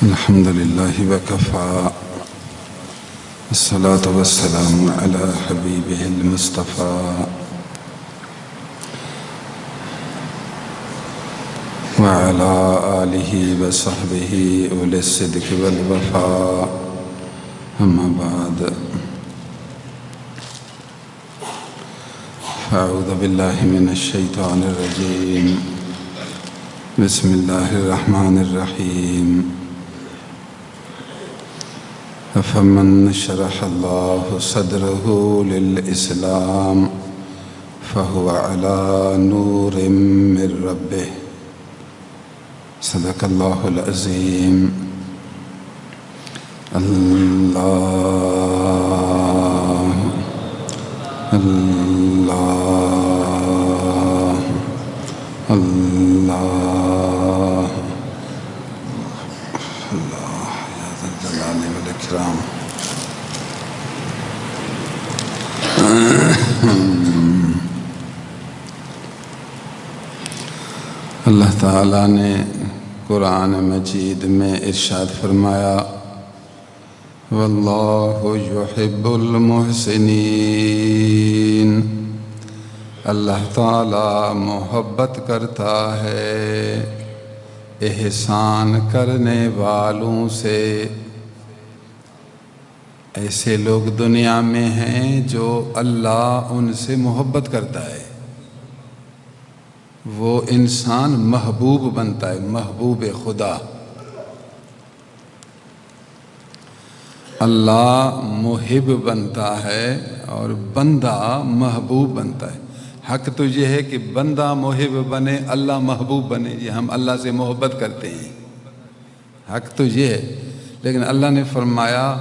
الحمد لله وكفى الصلاة والسلام على حبيبه المصطفى وعلى آله وصحبه أولي الصدق والوفاء أما بعد فأعوذ بالله من الشيطان الرجيم بسم الله الرحمن الرحيم فمن شرح الله صدره للإسلام فهو على نور من ربه صدق الله العظيم. الله الله الله الله يا ذا الجلال والإكرام. اللہ تعالیٰ نے قرآن مجید میں ارشاد فرمایا واللہ یحب المحسنین، اللہ تعالیٰ محبت کرتا ہے احسان کرنے والوں سے۔ ایسے لوگ دنیا میں ہیں جو اللہ ان سے محبت کرتا ہے، وہ انسان محبوب بنتا ہے، محبوب خدا۔ اللہ محب بنتا ہے اور بندہ محبوب بنتا ہے۔ حق تو یہ ہے کہ بندہ محب بنے، اللہ محبوب بنے، یہ ہم اللہ سے محبت کرتے ہیں، حق تو یہ ہے۔ لیکن اللہ نے فرمایا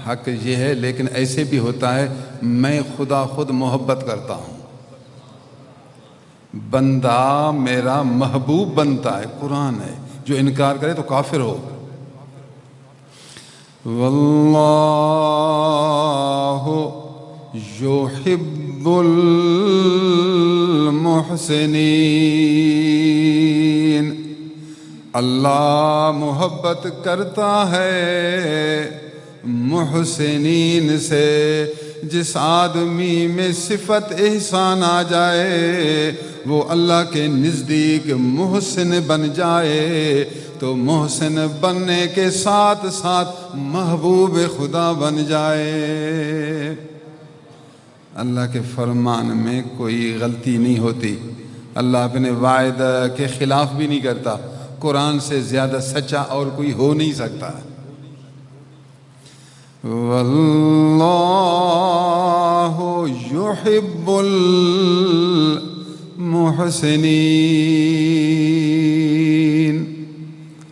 حق یہ ہے، لیکن ایسے بھی ہوتا ہے میں خدا خود محبت کرتا ہوں، بندہ میرا محبوب بنتا ہے۔ قرآن ہے، جو انکار کرے تو کافر ہو۔ واللہ یحب المحسنین، اللہ محبت کرتا ہے محسنین سے۔ جس آدمی میں صفت احسان آ جائے وہ اللہ کے نزدیک محسن بن جائے، تو محسن بننے کے ساتھ ساتھ محبوب خدا بن جائے۔ اللہ کے فرمان میں کوئی غلطی نہیں ہوتی، اللہ اپنے وعدہ کے خلاف بھی نہیں کرتا۔ قرآن سے زیادہ سچا اور کوئی ہو نہیں سکتا۔ واللہ یحب المحسنین،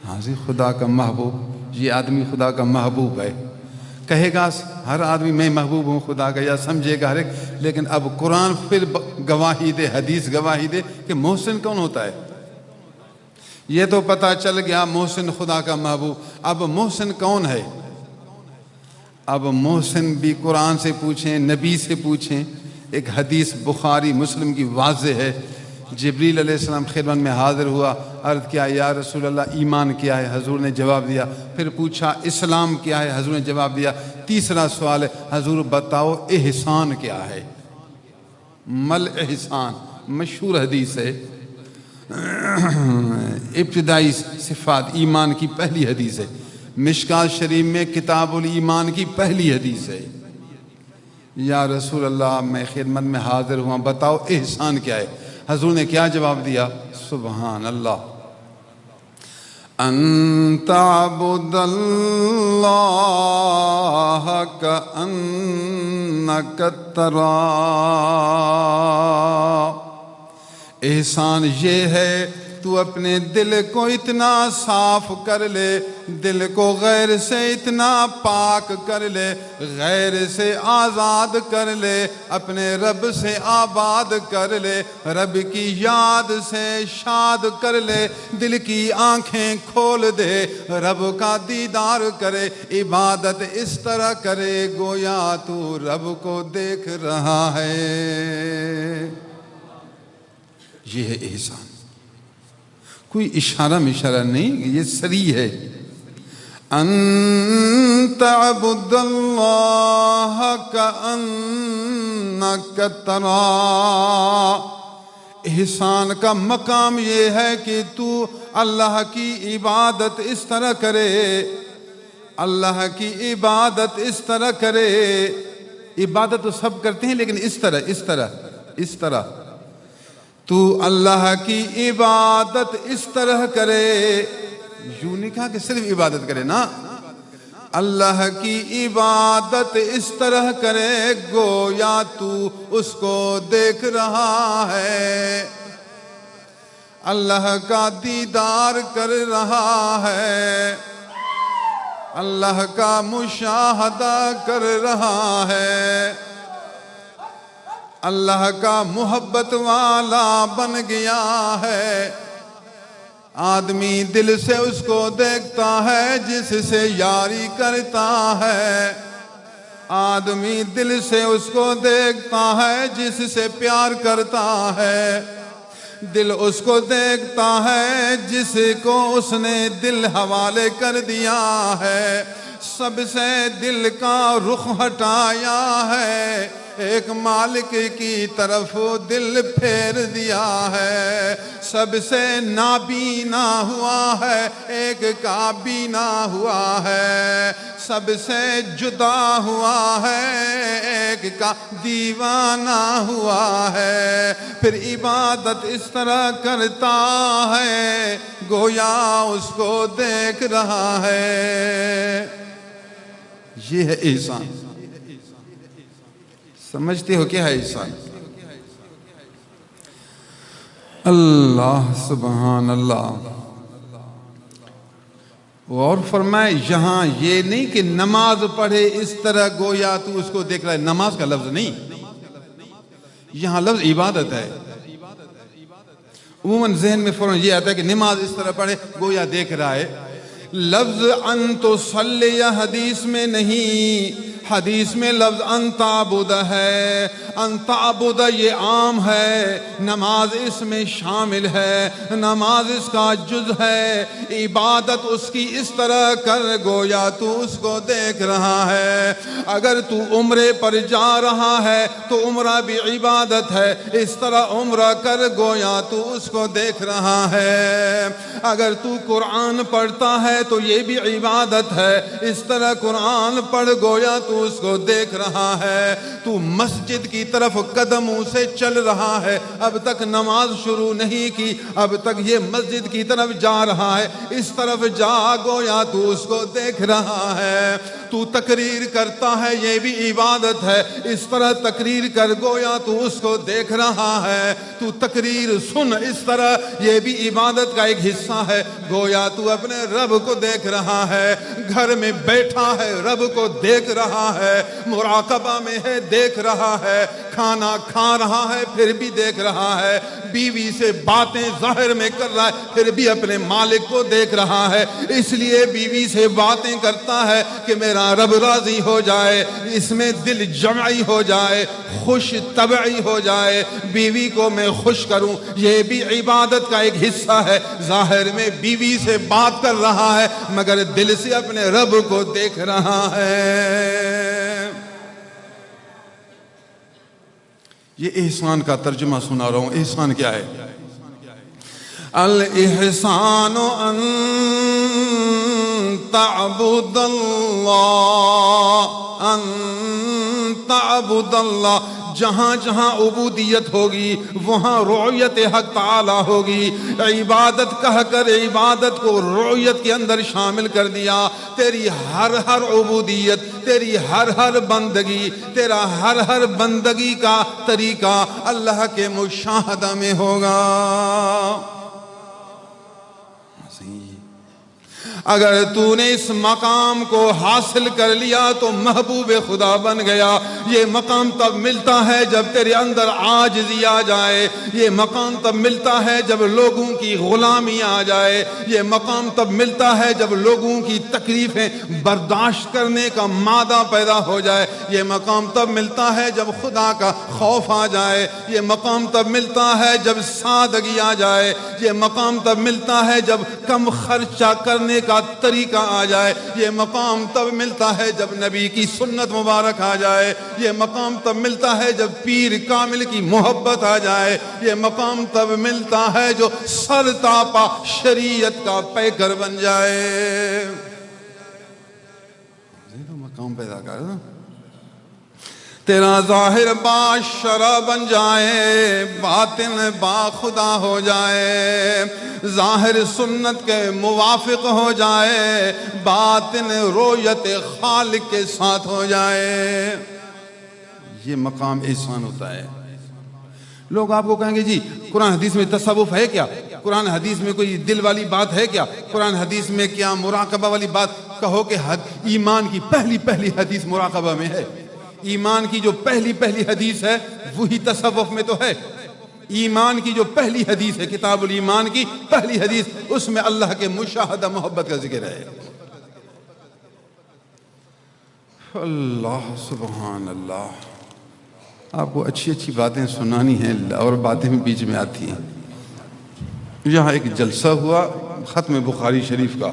حاضر خدا کا محبوب، یہ آدمی خدا کا محبوب ہے۔ کہے گا ہر آدمی میں محبوب ہوں خدا کا، یا سمجھے گا ہر ایک، لیکن اب قرآن پھر گواہی دے، حدیث گواہی دے کہ محسن کون ہوتا ہے۔ یہ تو پتہ چل گیا محسن خدا کا محبوب، اب محسن کون ہے؟ اب محسن بھی قرآن سے پوچھیں، نبی سے پوچھیں۔ ایک حدیث بخاری مسلم کی واضح ہے، جبریل علیہ السلام خدمت میں حاضر ہوا، عرض کیا یا رسول اللہ ایمان کیا ہے؟ حضور نے جواب دیا۔ پھر پوچھا اسلام کیا ہے؟ حضور نے جواب دیا۔ تیسرا سوال ہے حضور بتاؤ احسان کیا ہے؟ مل احسان مشہور حدیث ہے، ابتدائی صفات ایمان کی پہلی حدیث ہے، مشکات شریف میں کتاب الایمان کی پہلی حدیث ہے۔ یا رسول اللہ میں خدمت میں حاضر ہوا، بتاؤ احسان کیا ہے؟ حضور نے کیا جواب دیا؟ سبحان اللہ، ان تعبد اللہ کأنک تراہ۔ احسان یہ ہے تو اپنے دل کو اتنا صاف کر لے، دل کو غیر سے اتنا پاک کر لے، غیر سے آزاد کر لے، اپنے رب سے آباد کر لے، رب کی یاد سے شاد کر لے، دل کی آنکھیں کھول دے، رب کا دیدار کرے، عبادت اس طرح کرے گویا تو رب کو دیکھ رہا ہے۔ یہ ہے احسان، کوئی اشارہ مشارہ نہیں، یہ سری ہے۔ أن تعبد الله كأنك تراه. احسان کا مقام یہ ہے کہ تو اللہ کی عبادت اس طرح کرے، اللہ کی عبادت اس طرح کرے. عبادت تو سب کرتے ہیں لیکن اس طرح تو اللہ کی عبادت اس طرح کرے. یوں نہیں کہا کہ صرف عبادت کرے نا، اللہ کی عبادت اس طرح کرے گویا تو اس کو دیکھ رہا ہے، اللہ کا دیدار کر رہا ہے، اللہ کا مشاہدہ کر رہا ہے، اللہ کا محبت والا بن گیا ہے. آدمی دل سے اس کو دیکھتا ہے جس سے یاری کرتا ہے، آدمی دل سے اس کو دیکھتا ہے جس سے پیار کرتا ہے، دل اس کو دیکھتا ہے جس کو اس نے دل حوالے کر دیا ہے. سب سے دل کا رخ ہٹایا ہے، ایک مالک کی طرف دل پھیر دیا ہے. سب سے نابینا ہوا ہے، ایک کابینا ہوا ہے. سب سے جدا ہوا ہے، ایک کا دیوانہ ہوا ہے. پھر عبادت اس طرح کرتا ہے گویا اس کو دیکھ رہا ہے. یہ ہے احسان. سمجھتے ہو کیا ہے احسان؟ اللہ سبحان اللہ. اور فرمائے یہاں یہ نہیں کہ نماز پڑھے اس طرح گویا تو اس کو دیکھ رہا ہے. نماز کا لفظ نہیں، یہاں لفظ عبادت ہے. عموماً ذہن میں فوراً یہ آتا ہے کہ نماز اس طرح پڑھے گویا دیکھ رہا ہے. لفظ ان تصلی یا حدیث میں نہیں، حدیث میں لفظ ان تعبد ہے. ان تعبد یہ عام ہے، نماز اس میں شامل ہے، نماز اس کا جز ہے. عبادت اس کی اس طرح کر گویا تو اس کو دیکھ رہا ہے. اگر تو عمرے پر جا رہا ہے تو عمرہ بھی عبادت ہے، اس طرح عمرہ کر گویا تو اس کو دیکھ رہا ہے. اگر تو قرآن پڑھتا ہے تو یہ بھی عبادت ہے، اس طرح قرآن پڑھ گویا تو اس کو دیکھ رہا ہے. تو مسجد کی طرف قدموں سے چل رہا ہے، اب تک نماز شروع نہیں کی، اب تک یہ مسجد کی طرف جا رہا ہے، اس طرف جا گویا تو اس کو دیکھ رہا ہے. تو تقریر کرتا ہے یہ بھی عبادت ہے، اس طرح تقریر کر گویا تو اس کو دیکھ رہا ہے. تو تقریر سن اس طرح، یہ بھی عبادت کا ایک حصہ ہے گویا تو اپنے رب کو دیکھ رہا ہے. گھر میں بیٹھا ہے رب کو دیکھ رہا ہے، مراقبہ میں ہے دیکھ رہا ہے، کھانا کھا رہا ہے پھر بھی دیکھ رہا ہے، بیوی سے باتیں ظاہر میں کر رہا ہے پھر بھی اپنے مالک کو دیکھ رہا ہے. اس لیے بیوی سے باتیں کرتا ہے کہ میرا رب راضی ہو جائے، اس میں دل جمعی ہو جائے، خوش طبعی ہو جائے، بیوی کو میں خوش کروں. یہ بھی عبادت کا ایک حصہ ہے. ظاہر میں بیوی سے بات کر رہا ہے مگر دل سے اپنے رب کو دیکھ رہا ہے. یہ احسان کا ترجمہ سنا رہا ہوں. احسان کیا ہے؟ الاحسان ان تعبد اللہ، ان تعبد اللہ. جہاں جہاں عبودیت ہوگی وہاں رعیت حق تعالی ہوگی. عبادت کہہ کر عبادت کو رعیت کے اندر شامل کر دیا. تیری ہر ہر عبودیت، تیری ہر ہر بندگی، تیرا ہر ہر بندگی کا طریقہ اللہ کے مشاہدہ میں ہوگا. اگر تو نے اس مقام کو حاصل کر لیا تو محبوب خدا بن گیا. یہ مقام تب ملتا ہے جب تیرے اندر عاجزی آ جائے، یہ مقام تب ملتا ہے جب لوگوں کی غلامی آ جائے، یہ مقام تب ملتا ہے جب لوگوں کی تکلیفیں برداشت کرنے کا مادہ پیدا ہو جائے، یہ مقام تب ملتا ہے جب خدا کا خوف آ جائے، یہ مقام تب ملتا ہے جب سادگی آ جائے، یہ مقام تب ملتا ہے جب کم خرچہ کرنے کا طریقہ آ جائے۔ یہ مقام تب ملتا ہے جب نبی کی سنت مبارک آ جائے، یہ مقام تب ملتا ہے جب پیر کامل کی محبت آ جائے، یہ مقام تب ملتا ہے جو سر تاپا شریعت کا پیکر بن جائے۔ مقام پیدا کر تیرا ظاہر با شرع بن جائے، باطن با خدا ہو جائے، ظاہر سنت کے موافق ہو جائے، باطن رویت خالق کے ساتھ ہو جائے۔ یہ مقام احسان ہوتا ہے۔ لوگ آپ کو کہیں گے جی قرآن حدیث میں تصوف ہے کیا؟ قرآن حدیث میں کوئی دل والی بات ہے کیا؟ قرآن حدیث میں کیا مراقبہ والی بات؟ کہو کہ ایمان کی پہلی حدیث مراقبہ میں ہے۔ ایمان کی جو پہلی حدیث ہے وہی تصوف میں تو ہے۔ ایمان کی جو پہلی حدیث ہے، کتاب الایمان کی پہلی حدیث، اس میں اللہ کے مشاہدہ محبت کا ذکر ہے۔ اللہ سبحان اللہ۔ آپ کو اچھی باتیں سنانی ہیں اور باتیں بھی بیچ میں آتی ہیں۔ یہاں ایک جلسہ ہوا ختم بخاری شریف کا،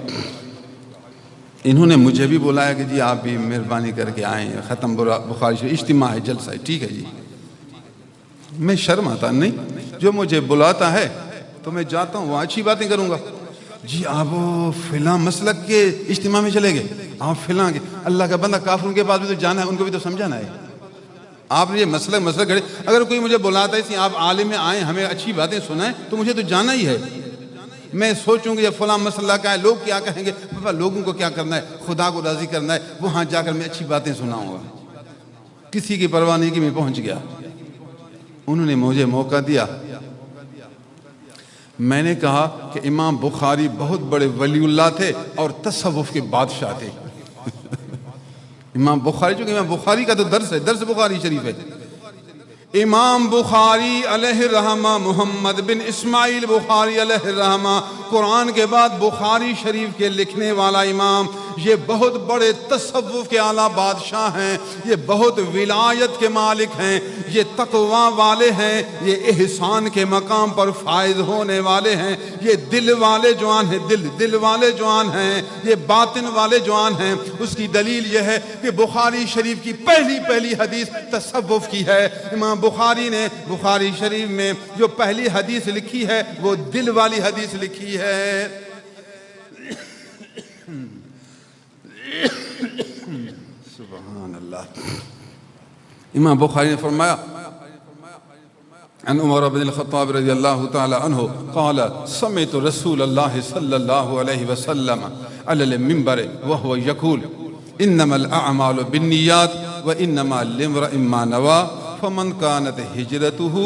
انہوں نے مجھے بھی بلایا کہ جی آپ بھی مہربانی کر کے آئیں، ختم بخاری شریف اجتماع ہے، جلسہ ہے، ٹھیک ہے جی۔ میں شرم آتا نہیں، جو مجھے بلاتا ہے تو میں جاتا ہوں، وہاں اچھی باتیں کروں گا۔ جی آپ فلاں مسلک کے اجتماع میں چلے گئے، آپ فلاں کے، اللہ کا بندہ کافروں کے پاس بھی تو جانا ہے، ان کو بھی تو سمجھانا ہے۔ آپ نے یہ مسئلہ کھڑے، اگر کوئی مجھے بلاتا ہے کہ آپ عالم میں آئیں، ہمیں اچھی باتیں سنائیں، تو مجھے تو جانا ہی ہے۔ میں سوچوں گی یہ فلاں مسئلہ کیا ہے، لوگ کیا کہیں گے، بابا لوگوں کو کیا کرنا ہے، خدا کو راضی کرنا ہے، وہاں جا کر میں اچھی باتیں سناؤں گا۔ کسی کی پرواہ نہیں کہ میں پہنچ گیا۔ انہوں نے مجھے موقع دیا، میں نے کہا کہ امام بخاری بہت بڑے ولی اللہ تھے اور تصوف کے بادشاہ تھے۔ امام بخاری، چونکہ امام بخاری کا تو درس ہے، درس بخاری شریف ہے۔ امام بخاری علیہ الرحمہ، محمد بن اسماعیل بخاری علیہ الرحمہ، قرآن کے بعد بخاری شریف کے لکھنے والا امام، یہ بہت بڑے تصوف کے اعلیٰ بادشاہ ہیں، یہ بہت ولایت کے مالک ہیں، یہ تقوی والے ہیں، یہ احسان کے مقام پر فائز ہونے والے ہیں، یہ دل والے جوان ہیں، دل والے جوان ہیں، یہ باطن والے جوان ہیں۔ اس کی دلیل یہ ہے کہ بخاری شریف کی پہلی حدیث تصوف کی ہے۔ امام بخاری نے بخاری شریف میں جو پہلی حدیث لکھی ہے وہ دل والی حدیث لکھی ہے۔ سبحان اللہ۔ امام بخاری نے فرمایا عن عمر بن الخطاب رضی اللہ تعالی عنہ قال سمعت رسول اللہ صلی اللہ علیہ وسلم علی المنبر وهو يقول انما الاعمال بالنیات وانما لامرئ ما نوى فمن كانت هجرته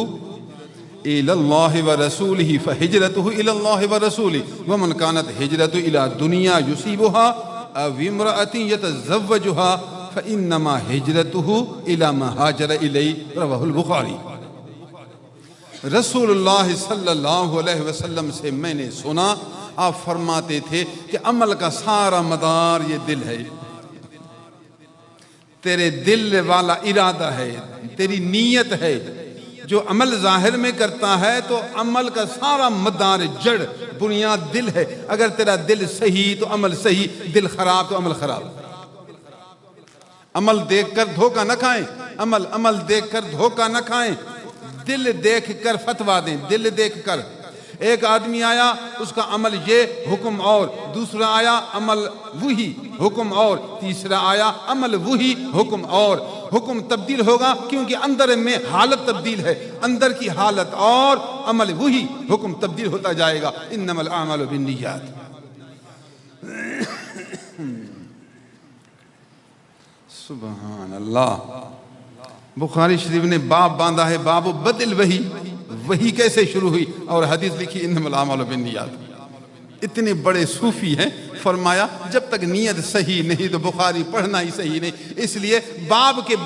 الى الله ورسوله فهجرته الى الله ورسوله ومن كانت هجرته الى دنيا يصيبها او امرأة يتزوجها فانما هجرته الى ما هاجر اليه رواه البخاری۔ رسول اللہ صلی اللہ علیہ وسلم سے میں نے سنا، آپ فرماتے تھے کہ عمل کا سارا مدار یہ دل ہے، تیرے دل والا ارادہ ہے، تیری نیت ہے۔ جو عمل ظاہر میں کرتا ہے تو عمل کا سارا مدار، جڑ، بنیاد دل ہے۔ اگر تیرا دل صحیح تو عمل صحیح، دل خراب تو عمل خراب۔ عمل دیکھ کر دھوکہ نہ کھائیں، عمل دیکھ کر دھوکہ نہ کھائیں، دل دیکھ کر فتویٰ دیں، دل دیکھ کر۔ ایک آدمی آیا، اس کا عمل یہ، حکم اور، دوسرا آیا عمل وہی، حکم اور، تیسرا آیا عمل وہی، حکم اور۔ حکم تبدیل ہوگا کیونکہ اندر میں حالت تبدیل ہے، اندر کی حالت اور، عمل وہی، حکم تبدیل ہوتا جائے گا۔ انما الاعمال بالنیات۔ سبحان اللہ۔ بخاری شریف نے باب باندھا ہے، باب بدل وہی کیسے شروع ہوئی، اور حدیث لکھی انما الاعمال بالنیات۔ اتنے بڑے صوفی ہیں، فرمایا جب تک نیت صحیح نہیں تو بخاری پڑھنا ہی صحیح نہیں۔ اس لیے باب کے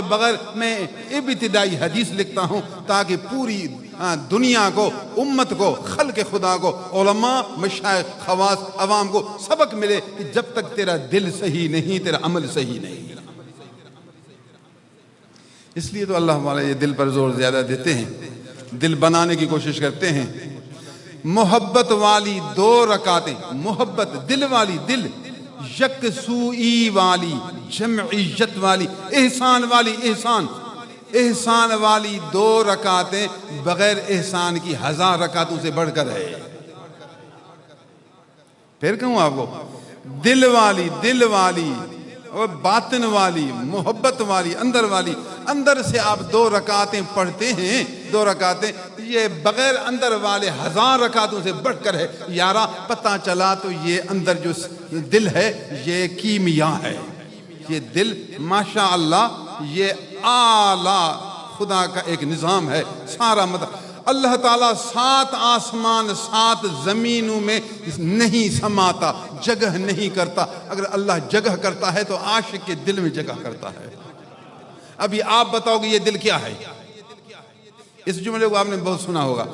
بغیر میں ابتدائی حدیث لکھتا ہوں تاکہ پوری دنیا کو، امت کو، خلق خدا کو، علماء، مشائخ، خواص، عوام کو سبق ملے کہ جب تک تیرا دل صحیح نہیں تیرا عمل صحیح نہیں۔ اس لیے تو اللہ والے یہ دل پر زور زیادہ دیتے ہیں، دل بنانے کی کوشش کرتے ہیں محبت والی 2 رکعتیں، محبت دل والی، دل یکسوئی والی، جمعیت والی، احسان والی، احسان والی 2 رکعتیں بغیر احسان کی 1000 رکعتوں سے بڑھ کر ہے۔ پھر کہوں آپ کو، دل والی اور باطن والی، محبت والی، اندر سے آپ 2 رکعتیں پڑھتے ہیں، 2 رکعتیں، یہ بغیر اندر والے 1000 رکعتوں سے بڑھ کر ہے۔ یارا پتہ چلا تو یہ اندر جو دل ہے یہ کیمیا ہے، یہ دل ماشاءاللہ یہ اعلیٰ خدا کا ایک نظام ہے سارا۔ مطلب اللہ تعالیٰ 7 آسمان 7 زمینوں میں نہیں سماتا، جگہ نہیں کرتا۔ اگر اللہ جگہ کرتا ہے تو عاشق کے دل میں جگہ کرتا ہے۔ ابھی آپ بتاؤ کہ یہ دل کیا ہے؟ اس جملے کو آپ نے بہت سنا ہوگا۔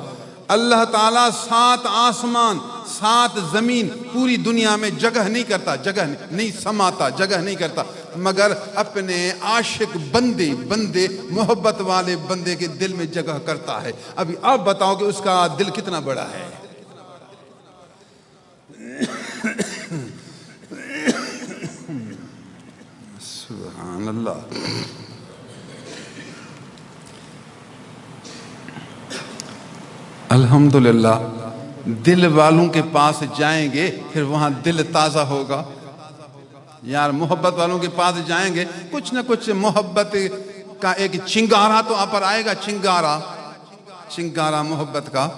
اللہ تعالیٰ 7 آسمان 7 زمین پوری دنیا میں جگہ نہیں کرتا، جگہ نہیں سماتا، جگہ نہیں کرتا، مگر اپنے عاشق بندے محبت والے بندے کے دل میں جگہ کرتا ہے۔ ابھی آپ بتاؤ کہ اس کا دل کتنا بڑا ہے؟ سبحان اللہ۔ الحمدللہ دل والوں کے پاس جائیں گے پھر وہاں دل تازہ ہوگا۔ یار محبت والوں کے پاس جائیں گے کچھ نہ کچھ محبت کا ایک چنگارہ تو آپ پر آئے گا، چنگارہ محبت کا۔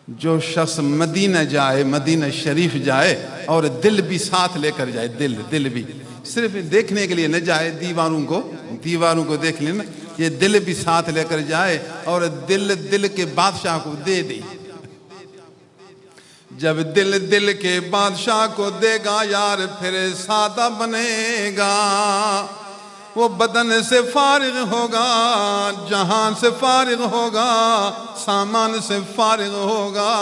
جو شخص مدینہ جائے، مدینہ شریف جائے اور دل بھی ساتھ لے کر جائے، دل بھی صرف دیکھنے کے لیے نہ جائے، دیواروں کو دیکھ لینا، یہ دل بھی ساتھ لے کر جائے اور دل کے بادشاہ کو دے دے۔ جب دل کے بادشاہ کو دے گا یار پھر سادہ بنے گا، وہ بدن سے فارغ ہوگا، جہان سے فارغ ہوگا، سامان سے فارغ ہوگا،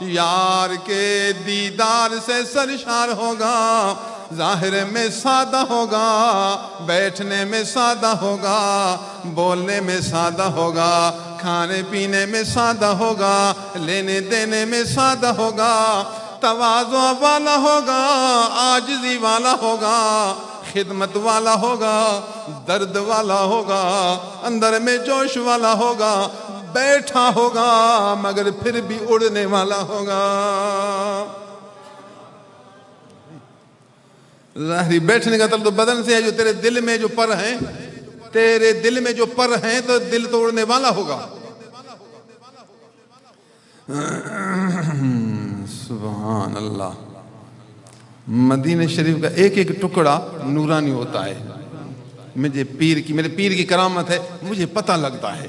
یار کے دیدار سے سرشار ہوگا، ظاہر میں سادہ ہوگا، بیٹھنے میں سادہ ہوگا، بولنے میں سادہ ہوگا، کھانے پینے میں سادہ ہوگا، لینے دینے میں سادہ ہوگا، تواضع والا ہوگا، عاجزی والا ہوگا، خدمت والا ہوگا، درد والا ہوگا، اندر میں جوش والا ہوگا، بیٹھا ہوگا مگر پھر بھی اڑنے والا ہوگا۔ ظاہری بیٹھنے کا طلب تو بدن سے ہے، جو تیرے دل میں جو پر ہیں، تیرے دل میں جو پر ہیں تو دل تو اڑنے والا ہوگا۔ سبحان اللہ۔ مدینہ شریف کا ایک ایک ٹکڑا نورانی ہوتا ہے۔ میرے پیر کی کرامت ہے، مجھے پتہ لگتا ہے،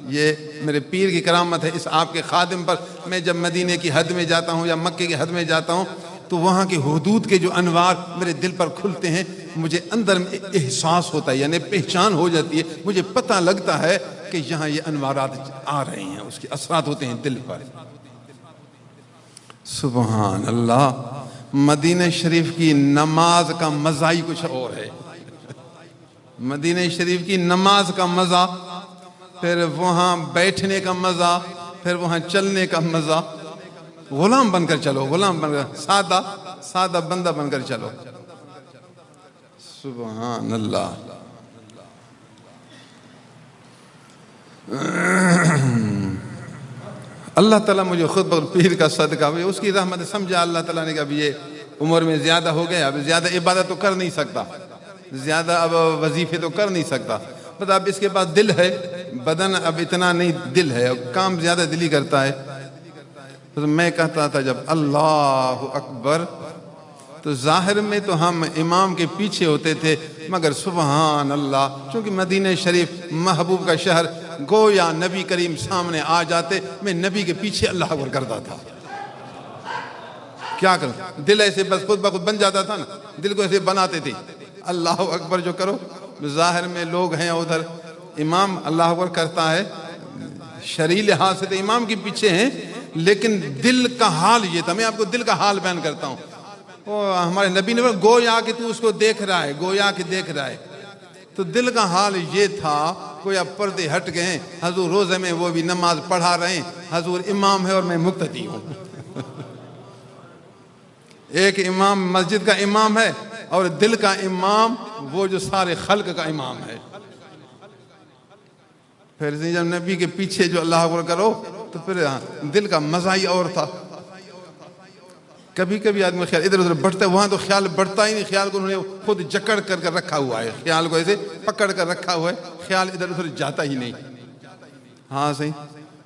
یہ میرے پیر کی کرامت ہے اس آپ کے خادم پر۔ میں جب مدینہ کی حد میں جاتا ہوں یا مکے کی حد میں جاتا ہوں تو وہاں کے حدود کے جو انوار میرے دل پر کھلتے ہیں، مجھے اندر میں احساس ہوتا ہے، یعنی پہچان ہو جاتی ہے، مجھے پتہ لگتا ہے کہ یہاں یہ انوارات آ رہے ہیں، اس کے اثرات ہوتے ہیں دل پر۔ سبحان اللہ۔ مدینہ شریف کی نماز کا مزہ ہی کچھ اور ہے۔ مدینہ شریف کی نماز کا مزہ، پھر وہاں بیٹھنے کا مزہ، پھر وہاں چلنے کا مزہ۔ غلام بن کر چلو، غلام بن کر، سادہ بندہ بن کر چلو۔ سبحان اللہ۔ اللہ تعالیٰ مجھے خود بخود پیر کا صدقہ ہوئے، اس کی رحمت سمجھا اللہ تعالیٰ نے کہ اب یہ عمر میں زیادہ ہو گیا، اب زیادہ عبادت تو کر نہیں سکتا، زیادہ اب وظیفے تو کر نہیں سکتا، بس اب اس کے پاس دل ہے، بدن اب اتنا نہیں، دل ہے، کام زیادہ دلی کرتا ہے۔ تو میں کہتا تھا جب اللہ اکبر تو ظاہر میں تو ہم امام کے پیچھے ہوتے تھے، مگر سبحان اللہ چونکہ مدینہ شریف محبوب کا شہر، گویا نبی کریم سامنے آ جاتے، میں نبی کے پیچھے اللہ اکبر کرتا تھا۔ کیا کروں، دل ایسے بس خود بخود بن جاتا تھا نا، دل کو ایسے بناتے تھے، اللہ اکبر جو کرو، ظاہر میں لوگ ہیں ادھر، امام اللہ اکبر کرتا ہے، شرعی لحاظ سے تو امام کے پیچھے ہیں، لیکن دل کا حال یہ تھا۔ میں آپ کو دل کا حال بیان کرتا ہوں۔ ہمارے نبی نے گویا کہ تو اس کو دیکھ رہا ہے، گویا کہ دیکھ رہا ہے، تو دل کا حال یہ تھا کوئی اب پردے ہٹ گئے ہیں، حضور روزے میں وہ بھی نماز پڑھا رہے ہیں، حضور امام ہے اور میں مقتدی ہوں۔ ایک امام مسجد کا امام ہے اور دل کا امام وہ جو سارے خلق کا امام ہے۔ پھر جب نبی کے پیچھے جو اللہ اکبر کرو تو پھر دل کا مزہ ہی اور تھا۔ کبھی کبھی آدمی خیال ادھر ادھر بڑھتا ہے، وہاں تو خیال بڑھتا ہی نہیں، خیال کو انہوں نے خود جکڑ کر رکھا ہوا ہے، خیال کو ایسے پکڑ کر رکھا ہوا ہے، خیال ادھر ادھر جاتا ہی نہیں۔ ہاں صحیح۔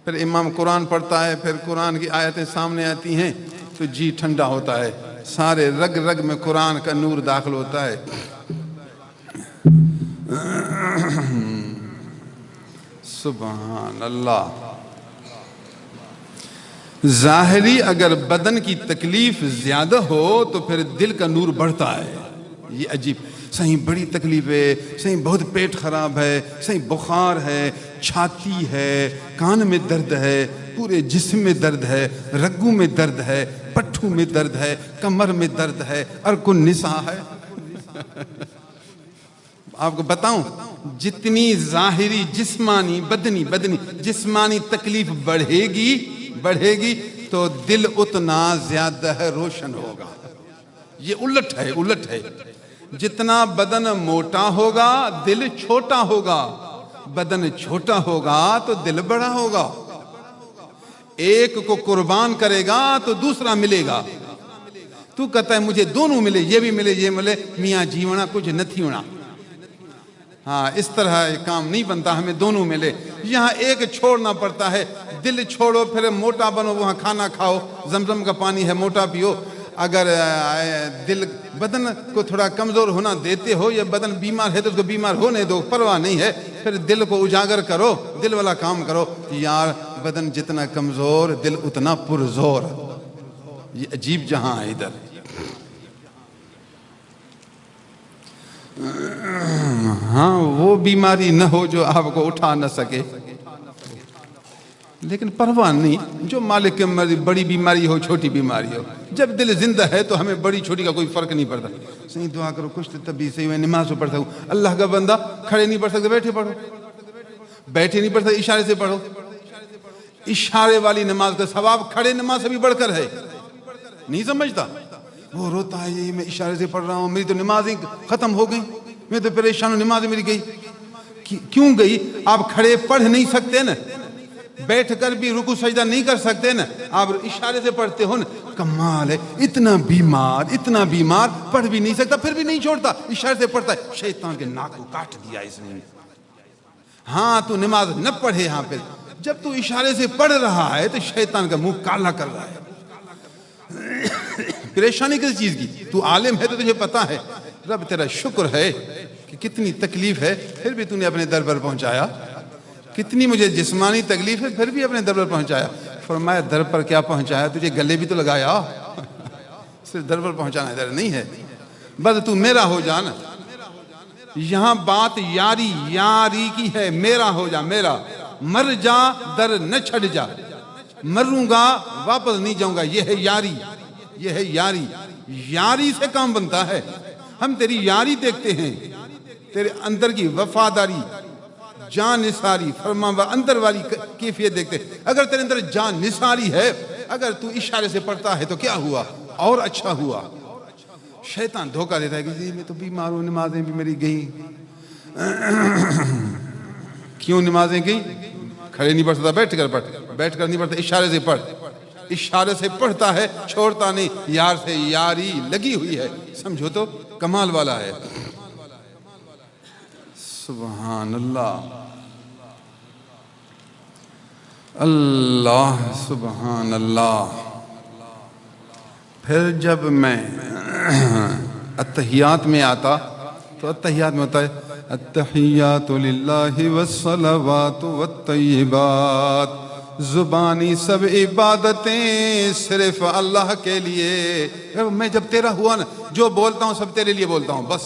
پھر امام قرآن پڑھتا ہے، پھر قرآن کی آیتیں سامنے آتی ہیں تو جی ٹھنڈا ہوتا ہے، سارے رگ رگ میں قرآن کا نور داخل ہوتا ہے۔ سبحان اللہ۔ ظاہری اگر بدن کی تکلیف زیادہ ہو تو پھر دل کا نور بڑھتا ہے۔ یہ عجیب، صحیح بڑی تکلیف ہے، صحیح بہت پیٹ خراب ہے، صحیح بخار ہے، چھاتی ہے، کان میں درد ہے، پورے جسم میں درد ہے، رگوں میں درد ہے، پٹھوں میں درد ہے، کمر میں درد ہے، ارک النساء ہے۔ آپ کو بتاؤں، جتنی ظاہری جسمانی بدنی جسمانی تکلیف بڑھے گی تو دل اتنا زیادہ روشن ہوگا۔ یہ الٹ ہے۔ جتنا بدن موٹا ہوگا دل چھوٹا ہوگا، بدن چھوٹا ہوگا تو دل بڑا ہوگا۔ ایک کو قربان کرے گا تو دوسرا ملے گا۔ تو کہتا ہے مجھے دونوں ملے، یہ بھی ملے یہ ملے، میاں جیونا کچھ نتھی ہونا۔ ہاں اس طرح کام نہیں بنتا، ہمیں دونوں ملے۔ یہاں ایک چھوڑنا پڑتا ہے، دل چھوڑو پھر موٹا بنو، وہاں کھانا کھاؤ، زمزم کا پانی ہے موٹا پیو۔ اگر دل بدن کو تھوڑا کمزور ہونا دیتے ہو یا بدن بیمار ہے تو اس کو بیمار ہونے دو، پرواہ نہیں ہے، پھر دل کو اجاگر کرو، دل والا کام کرو۔ یار بدن جتنا کمزور دل اتنا پرزور۔ یہ عجیب جہاں ہے ادھر۔ ہاں وہ بیماری نہ ہو جو آپ کو اٹھا نہ سکے، لیکن پرواہ نہیں، جو مالک کے مرضی، بڑی بیماری ہو چھوٹی بیماری ہو، جب دل زندہ ہے تو ہمیں بڑی چھوٹی کا کوئی فرق نہیں پڑتا۔ صحیح دعا کرو، کچھ تبھی صحیح میں نماز پڑھتا ہوں، اللہ کا بندہ کھڑے نہیں پڑھ سکتے بیٹھے پڑھو، بیٹھے نہیں پڑھ سکتے اشارے سے پڑھو۔ اشارے والی نماز کا ثواب کھڑے نماز سے بھی بڑھ کر ہے، نہیں سمجھتا؟ وہ روتا ہے یہ میں اشارے سے پڑھ رہا ہوں، میری تو نمازیں ختم ہو گئی، میں تو پریشان ہوں، نماز میری گئی۔ کیوں گئی؟ آپ کھڑے پڑھ نہیں سکتے نا، بیٹھ کر بھی رکوع سجدہ نہیں کر سکتے نا، آپ اشارے سے پڑھتے ہو نا۔ کمال ہے، اتنا بیمار پڑھ بھی نہیں سکتا پھر بھی نہیں چھوڑتا، اشارے سے پڑھتا ہے۔ شیطان کے ناک کو کاٹ دیا اس نے۔ ہاں تو نماز نہ پڑھے، یہاں پہ جب تو اشارے سے پڑھ رہا ہے تو شیطان کا منہ کالا کر رہا ہے۔ پریشانی کس چیز کی؟ تو عالم ہے تو تجھے پتا ہے، رب تیرا شکر ہے کہ کتنی تکلیف ہے پھر بھی تو نے اپنے در پر پہنچایا، کتنی مجھے جسمانی تکلیف ہے پھر بھی اپنے در پر پہنچایا۔ فرمایا در پر کیا پہنچایا، تجھے گلے بھی تو لگایا، صرف در پر پہنچانا ادھر نہیں ہے، بس تو میرا ہو جانا۔ یہاں بات یاری کی ہے، میرا ہو جا، میرا مر جا در نہ چھڑ جا، مروں گا واپس نہیں جاؤں گا، یہ ہے یاری۔ یاری سے کام بنتا ہے، ہم تیری یاری دیکھتے ہیں، تیرے اندر کی وفاداری، جان نثاری، فرما اندر والی کیفیت دیکھتے ہیں۔ اگر تیرے اندر جان نثاری ہے، اگر تو اشارے سے پڑھتا ہے تو کیا ہوا، اور اچھا ہوا۔ شیطان دھوکہ دیتا ہے کہ جی میں تو بیمار ہوں، نمازیں بھی میری گئی۔ کیوں نمازیں گئی؟ کھڑے نہیں پڑھ سکتا، بیٹھ کر نہیں پڑھتا، اشارے سے پڑھ، اشارے سے پڑھتا ہے، چھوڑتا نہیں، یار سے یاری لگی ہوئی ہے، سمجھو تو کمال والا ہے۔ سبحان اللہ، اللہ سبحان اللہ۔ پھر جب میں اتحیات میں آتا تو اتحیات میں ہوتا ہے التحیات للہ والصلوات والطیبات، زبانی سب عبادتیں صرف اللہ کے لیے۔ میں جب تیرا ہوا نا، جو بولتا ہوں سب تیرے لیے بولتا ہوں، بس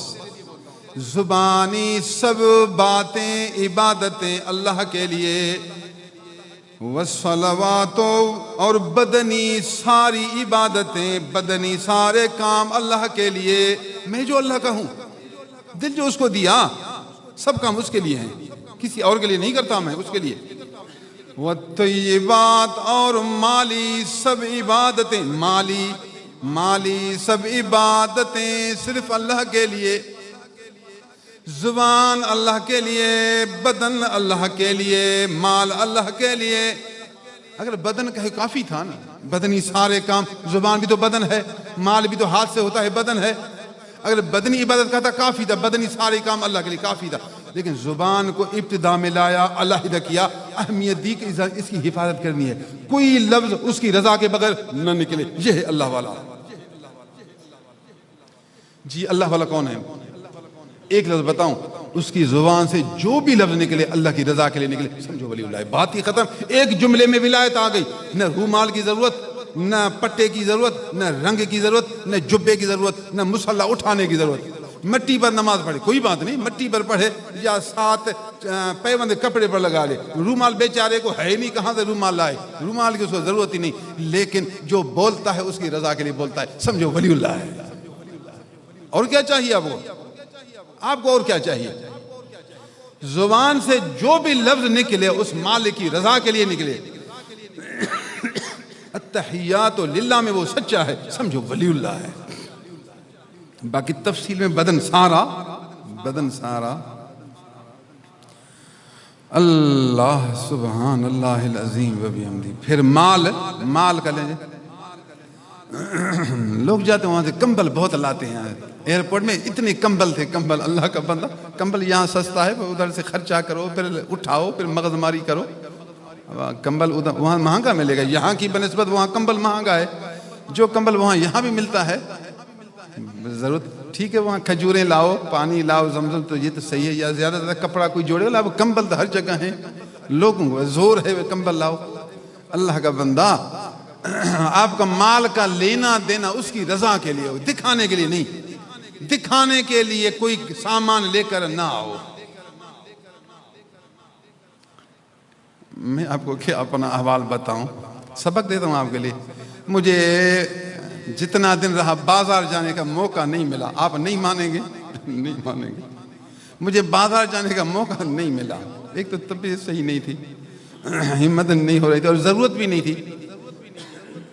زبانی سب باتیں عبادتیں اللہ کے لیے، والصلوات اور بدنی ساری عبادتیں، بدنی سارے کام اللہ کے لیے۔ میں جو اللہ کا ہوں، دل جو اس کو دیا، سب کام اس کے لیے ہیں۔ کسی اور کے لیے نہیں کرتا میں، اس کے لیے. والطیبات اور مالی سب عبادتیں، مالی سب عبادتیں صرف اللہ کے لیے. زبان اللہ کے لیے، بدن اللہ کے لیے، مال اللہ کے لیے. اگر بدن کہے کافی تھا نا، بدنی سارے کام، زبان بھی تو بدن ہے، مال بھی تو ہاتھ سے ہوتا ہے، بدن ہے. اگر بدنی عبادت کہتا کافی تھا، بدنی سارے کام اللہ کے لیے کافی تھا. لیکن زبان کو ابتدا میں لایا، علیحدہ کیا، اہمیت دی کہ اس کی حفاظت کرنی ہے، کوئی لفظ اس کی رضا کے بغیر نہ نکلے. یہ ہے اللہ والا. جی اللہ والا کون ہے؟ ایک لفظ بتاؤں، اس کی زبان سے جو بھی لفظ نکلے اللہ کی رضا کے لیے نکلے، سمجھو ولی اللہ. بات ہی ختم. ایک جملے میں ولایت آ گئی. نہ رومال کی ضرورت، نہ پٹے کی ضرورت، نہ رنگ کی ضرورت، نہ جبے کی ضرورت، نہ مصلی اٹھانے کی ضرورت. مٹی پر نماز پڑھے کوئی بات نہیں، مٹی پر پڑھے یا 7 پیوند کپڑے پر لگا لے. رومال بیچارے کو ہے نہیں، کہاں سے رومال لائے؟ رومال کی اس کو ضرورت ہی نہیں. لیکن جو بولتا ہے اس کی رضا کے لیے بولتا ہے، سمجھو ولی اللہ ہے. اور کیا چاہیے آپ کو اور کیا چاہیے؟ زبان سے جو بھی لفظ نکلے اس مالک کی رضا کے لیے نکلے. التحیات للہ میں وہ سچا ہے، سمجھو ولی اللہ ہے. باقی تفصیل میں بدن سارا اللہ سبحان اللہ العظیم و بحمدہ. پھر مال کا لیں. لوگ جاتے ہیں وہاں سے کمبل بہت لاتے ہیں. ایئرپورٹ میں اتنے کمبل تھے، کمبل اللہ کا بندہ، کمبل یہاں سستا ہے، ادھر سے خرچہ کرو، پھر اٹھاؤ، پھر مغز ماری کرو. کمبل ادھر وہاں مہنگا ملے گا، یہاں کی بنسبت وہاں کمبل مہنگا ہے. جو کمبل وہاں یہاں بھی ملتا ہے، ضرورت ٹھیک ہے، وہاں کھجوریں لاؤ، پانی لاؤ، زمزم، تو یہ تو صحیح ہے. یا زیادہ تر کپڑا کوئی جوڑے لاؤ، کمبل تو ہر جگہ ہیں، لوگوں کو زور ہے وہ کمبل لاؤ. اللہ کا بندہ، آپ کا مال کا لینا دینا اس کی رضا کے لیے ہو، دکھانے کے لیے نہیں. دکھانے کے لیے کوئی سامان لے کر نہ آؤ. میں آپ کو کیا اپنا احوال بتاؤں، سبق دیتا ہوں آپ کے لیے. مجھے جتنا دن رہا بازار جانے کا موقع نہیں ملا. آپ نہیں مانیں گے، نہیں مانیں گے. مجھے بازار جانے کا موقع نہیں ملا. ایک تو طبیعت صحیح نہیں تھی، ہمت نہیں ہو رہی تھی، اور ضرورت بھی نہیں تھی.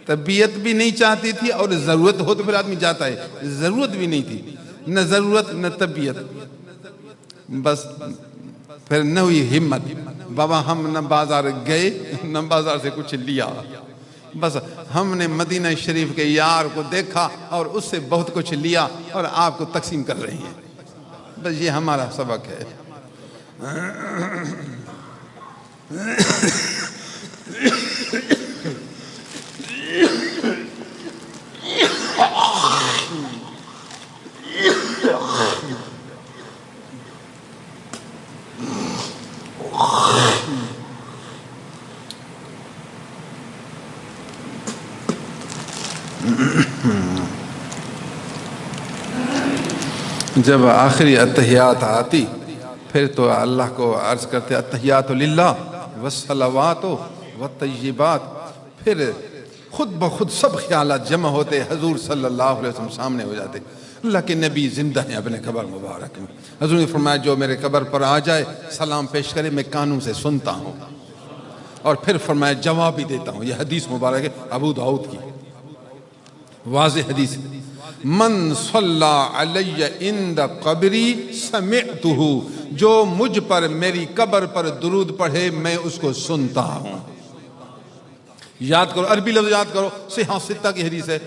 طبیعت بھی نہیں چاہتی تھی، اور ضرورت ہو تو پھر آدمی جاتا ہے. ضرورت بھی نہیں تھی، نہ ضرورت نہ طبیعت. بس پھر نہ ہوئی ہمت. بابا ہم نہ بازار گئے نہ بازار سے کچھ لیا. بس ہم نے مدینہ شریف کے یار کو دیکھا اور اس سے بہت کچھ لیا اور آپ کو تقسیم کر رہے ہیں. بس یہ ہمارا سبق ہے. جب آخری اتحیات آتی پھر تو اللہ کو عرض کرتے اتحیات للہ والصلوات والطیبات. پھر خود بخود سب خیالات جمع ہوتے، حضور صلی اللہ علیہ وسلم سامنے ہو جاتے. اللہ کے نبی زندہ ہیں اپنے قبر مبارک میں. حضور نے فرمایا جو میرے قبر پر آ جائے سلام پیش کرے، میں کانوں سے سنتا ہوں. اور پھر فرمایا جواب بھی دیتا ہوں. یہ حدیث مبارک ہے ابو داؤد کی، واضح حدیث. من صلی علی عند قبری سمعتہ، جو مجھ پر میری قبر پر درود پڑھے میں اس کو سنتا ہوں. یاد کرو، عربی لفظ یاد کرو، صحیح 6 کی حدیث ہے.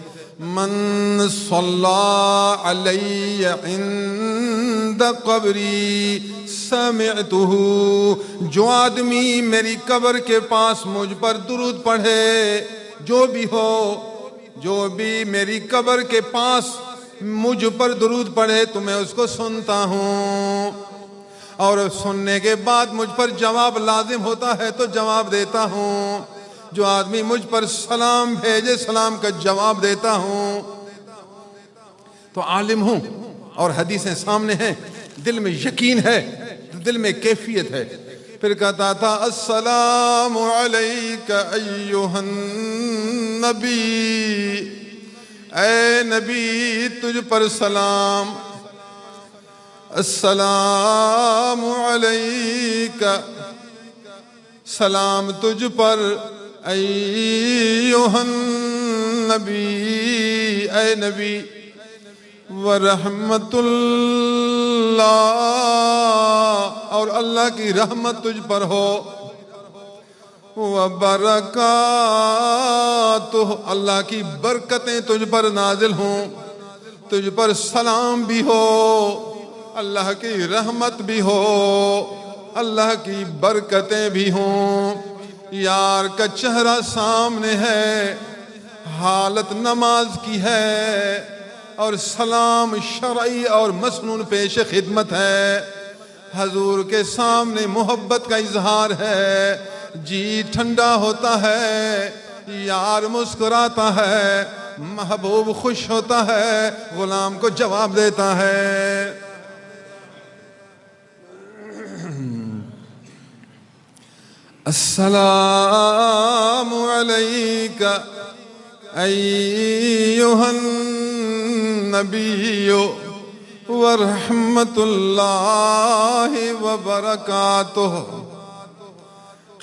من صلی علی عند قبری سمعتہ، جو آدمی میری قبر کے پاس مجھ پر درود پڑھے، جو بھی ہو، جو بھی میری قبر کے پاس مجھ پر درود پڑھے تو میں اس کو سنتا ہوں، اور سننے کے بعد مجھ پر جواب لازم ہوتا ہے تو جواب دیتا ہوں. جو آدمی مجھ پر سلام بھیجے سلام کا جواب دیتا ہوں. تو عالم ہوں اور حدیثیں سامنے ہیں، دل میں یقین ہے، دل میں کیفیت ہے. پھر کہتا تھا السلام علیک ایہا النبی، اے نبی تجھ پر سلام. السلام علیک، سلام تجھ پر ایھا النبی، اے نبی، ورحمت اللہ، اور اللہ کی رحمت تجھ پر ہو، وبرکاتہ، اللہ کی برکتیں تجھ پر نازل ہوں، تجھ پر سلام بھی ہو، اللہ کی رحمت بھی ہو، اللہ کی برکتیں بھی ہوں۔ یار کا چہرہ سامنے ہے، حالت نماز کی ہے، اور سلام شرعی اور مسنون پیش خدمت ہے، حضور کے سامنے محبت کا اظہار ہے، جی ٹھنڈا ہوتا ہے، یار مسکراتا ہے، محبوب خوش ہوتا ہے، غلام کو جواب دیتا ہے۔ السلام علیک ایھا النبی ورحمت اللہ وبرکاتہ۔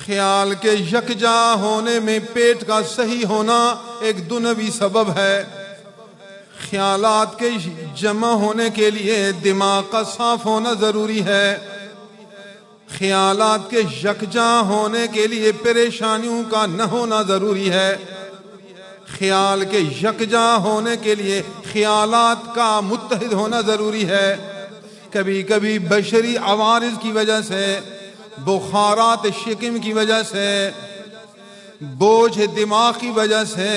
خیال کے یکجا ہونے میں پیٹ کا صحیح ہونا ایک دنیوی سبب ہے، خیالات کے جمع ہونے کے لیے دماغ کا صاف ہونا ضروری ہے، خیالات کے یکجا ہونے کے لیے پریشانیوں کا نہ ہونا ضروری ہے، خیال کے یکجا ہونے کے لیے خیالات کا متحد ہونا ضروری ہے۔ کبھی کبھی بشری عوارض کی وجہ سے، بخارات شکم کی وجہ سے، بوجھ دماغ کی وجہ سے،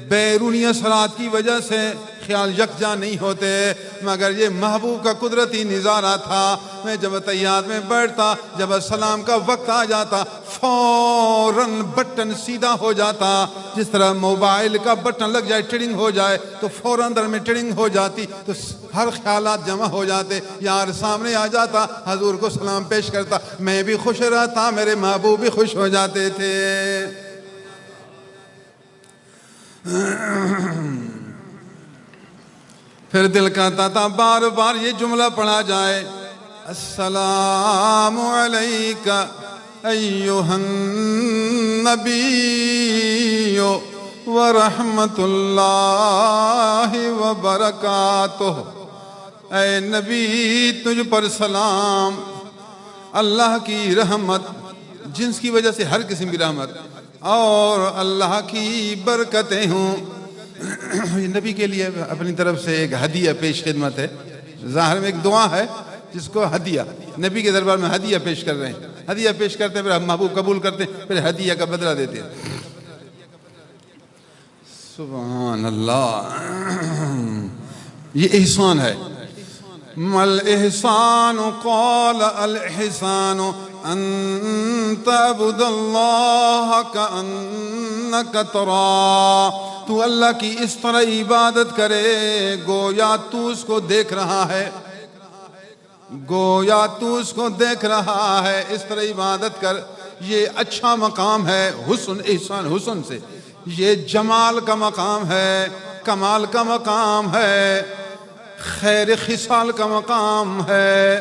بیرونی اثرات کی وجہ سے خیال یکجا نہیں ہوتے، مگر یہ محبوب کا قدرتی نظارہ تھا۔ میں جب تحیات میں بیٹھتا، جب السلام کا وقت آ جاتا، فوراً بٹن سیدھا ہو جاتا، جس طرح موبائل کا بٹن لگ جائے ٹرنگ ہو جائے تو فوراً در میں ٹرنگ ہو جاتی، تو ہر خیالات جمع ہو جاتے، یار سامنے آ جاتا، حضور کو سلام پیش کرتا، میں بھی خوش رہتا، میرے محبوب بھی خوش ہو جاتے تھے۔ پھر دل کہتا تھا بار بار یہ جملہ پڑھا جائے، السلام علیک ایھا النبی ورحمت اللہ وبرکاتہ۔ اے نبی تجھ پر سلام، اللہ کی رحمت، جنس کی وجہ سے ہر قسم کی رحمت، اور اللہ کی برکتیں ہوں۔ یہ نبی کے لیے اپنی طرف سے ایک ہدیہ پیش خدمت ہے، ظاہر میں ایک دعا ہے جس کو ہدیہ، نبی کے دربار میں ہدیہ پیش کر رہے ہیں، ہدیہ پیش کرتے ہیں، پھر محبوب قبول کرتے ہیں، پھر ہدیہ کا بدلہ دیتے ہیں۔ سبحان اللہ، یہ احسان ہے۔ مل احسان قال الاحسان ان تعبد اللہ کانک تراه، تو اللہ کی اس طرح عبادت کرے گویا تو اس کو دیکھ رہا ہے، گویا تو اس کو دیکھ رہا ہے، اس طرح عبادت کر۔ یہ اچھا مقام ہے، حسن، احسان حسن سے، یہ جمال کا مقام ہے، کمال کا مقام ہے، خیر خصال کا مقام ہے۔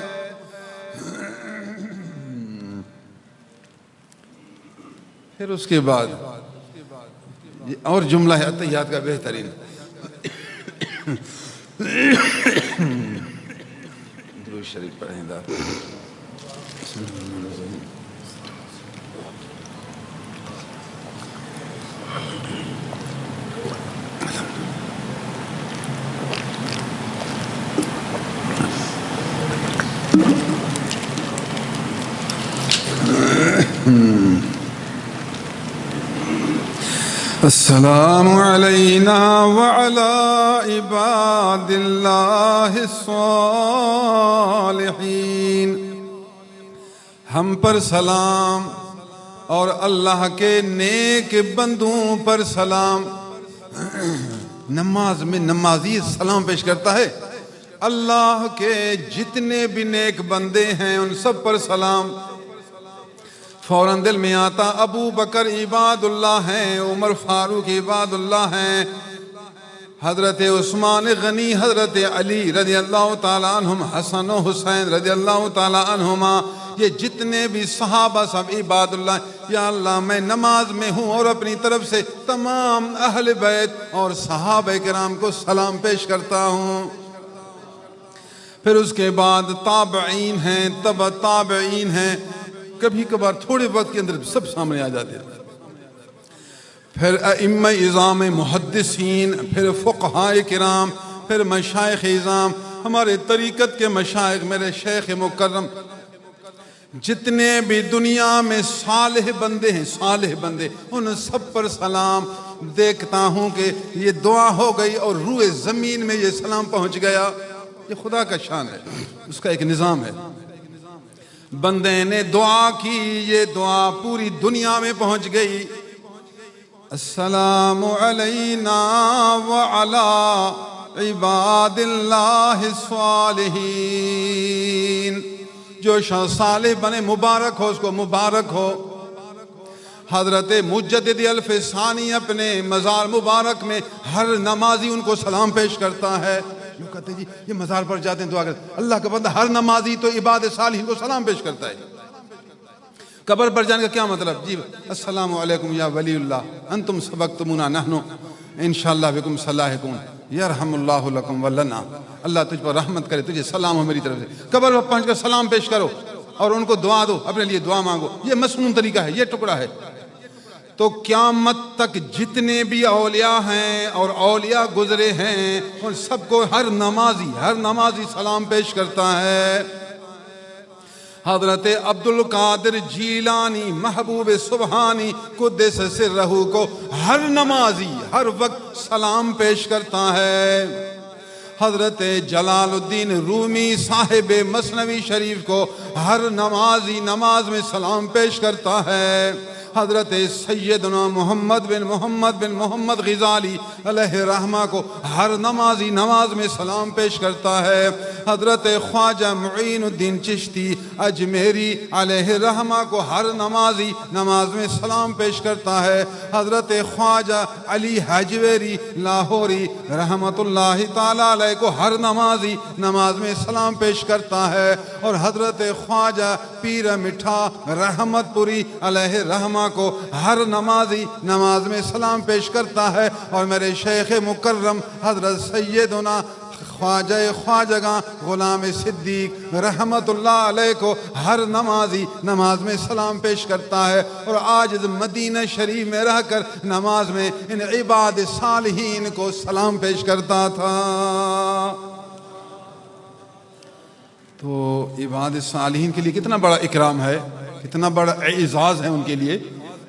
پھر اس کے بعد اور جملہ ہے اتحیات کا بہترین، درود شریف پڑھیں گا۔ السلام علینا وعلی عباد اللہ الصالحین، ہم پر سلام اور اللہ کے نیک بندوں پر سلام۔ نماز میں نمازی سلام پیش کرتا ہے، اللہ کے جتنے بھی نیک بندے ہیں ان سب پر سلام۔ فوراً دل میں آتا ابو بکر عباد اللہ ہیں، عمر فاروق عباد اللہ ہیں، حضرت عثمان غنی، حضرت علی رضی اللہ تعالیٰ عنہم، حسن و حسین رضی اللہ تعالیٰ عنہما، یہ جتنے بھی صحابہ سب عباد اللہ، یا اللہ میں نماز میں ہوں اور اپنی طرف سے تمام اہل بیت اور صحابہ کرام کو سلام پیش کرتا ہوں۔ پھر اس کے بعد تابعین ہیں، تبع تابعین ہیں، کبھی کبھار تھوڑے وقت کے اندر سب سامنے آ جاتے ہیں۔ پھر ائمہ اعظام محدثین، پھر فقہاء کرام، پھر مشائخ اعظام، ہمارے طریقت کے مشائخ، میرے شیخ مکرم، جتنے بھی دنیا میں صالح بندے ہیں، صالح بندے، ان سب پر سلام۔ دیکھتا ہوں کہ یہ دعا ہو گئی اور روئے زمین میں یہ سلام پہنچ گیا۔ یہ خدا کا شان ہے، اس کا ایک نظام ہے۔ بندے نے دعا کی، یہ دعا پوری دنیا میں پہنچ گئی۔ السلام علینا وعلی عباد اللہ الصالحین۔ جو شخص صالح بنے مبارک ہو، اس کو مبارک ہو۔ حضرت مجدد الف ثانی اپنے مزار مبارک میں ہر نمازی ان کو سلام پیش کرتا ہے۔ جو کہتے ہیں جی یہ مزار پر جاتے ہیں دعا کرتے ہیں، اللہ کا بندہ ہر نمازی تو عباد صالحین کو سلام پیش کرتا ہے۔ قبر پر جانے کا کیا مطلب؟ جی السلام علیکم یا ولی اللہ انتم سبقتمونا نحن انشاءاللہ بکم صلاحکون یرحم اللہ لکم ولنا۔ اللہ تجھ پر رحمت کرے، تجھے سلام ہو میری طرف سے۔ قبر پر پہنچ کر سلام پیش کرو اور ان کو دعا دو، اپنے لیے دعا مانگو۔ یہ مسنون طریقہ ہے، یہ ٹکڑا ہے۔ تو قیامت تک جتنے بھی اولیاء ہیں اور اولیاء گزرے ہیں، ان سب کو ہر نمازی سلام پیش کرتا ہے۔ حضرت عبد القادر جیلانی محبوب سبحانی قدس سرہ کو ہر نمازی ہر وقت سلام پیش کرتا ہے۔ حضرت جلال الدین رومی صاحب مثنوی شریف کو ہر نمازی نماز میں سلام پیش کرتا ہے۔ حضرت سیدنا محمد بن محمد غزالی علیہ رحمہ کو ہر نمازی نماز میں سلام پیش کرتا ہے۔ حضرت خواجہ معین الدین چشتی اجمیری علیہ رحمہ کو ہر نمازی نماز میں سلام پیش کرتا ہے۔ حضرت خواجہ علی حجویری لاہوری رحمت اللہ تعالیٰ علیہ کو ہر نمازی نماز میں سلام پیش کرتا ہے۔ اور حضرت خواجہ پیر مٹھا رحمت پوری علیہ رحمہ کو ہر نمازی نماز میں سلام پیش کرتا ہے۔ اور میرے شیخ مکرم حضرت سیدنا خواجگاں غلام صدیق رحمت اللہ علیہ کو ہر نمازی نماز میں سلام پیش کرتا ہے۔ اور آج مدینہ شریف میں رہ کر نماز میں ان عباد صالحین کو سلام پیش کرتا تھا۔ تو عباد صالحین کے لیے کتنا بڑا اکرام ہے، کتنا بڑا اعزاز ہے، ان کے لیے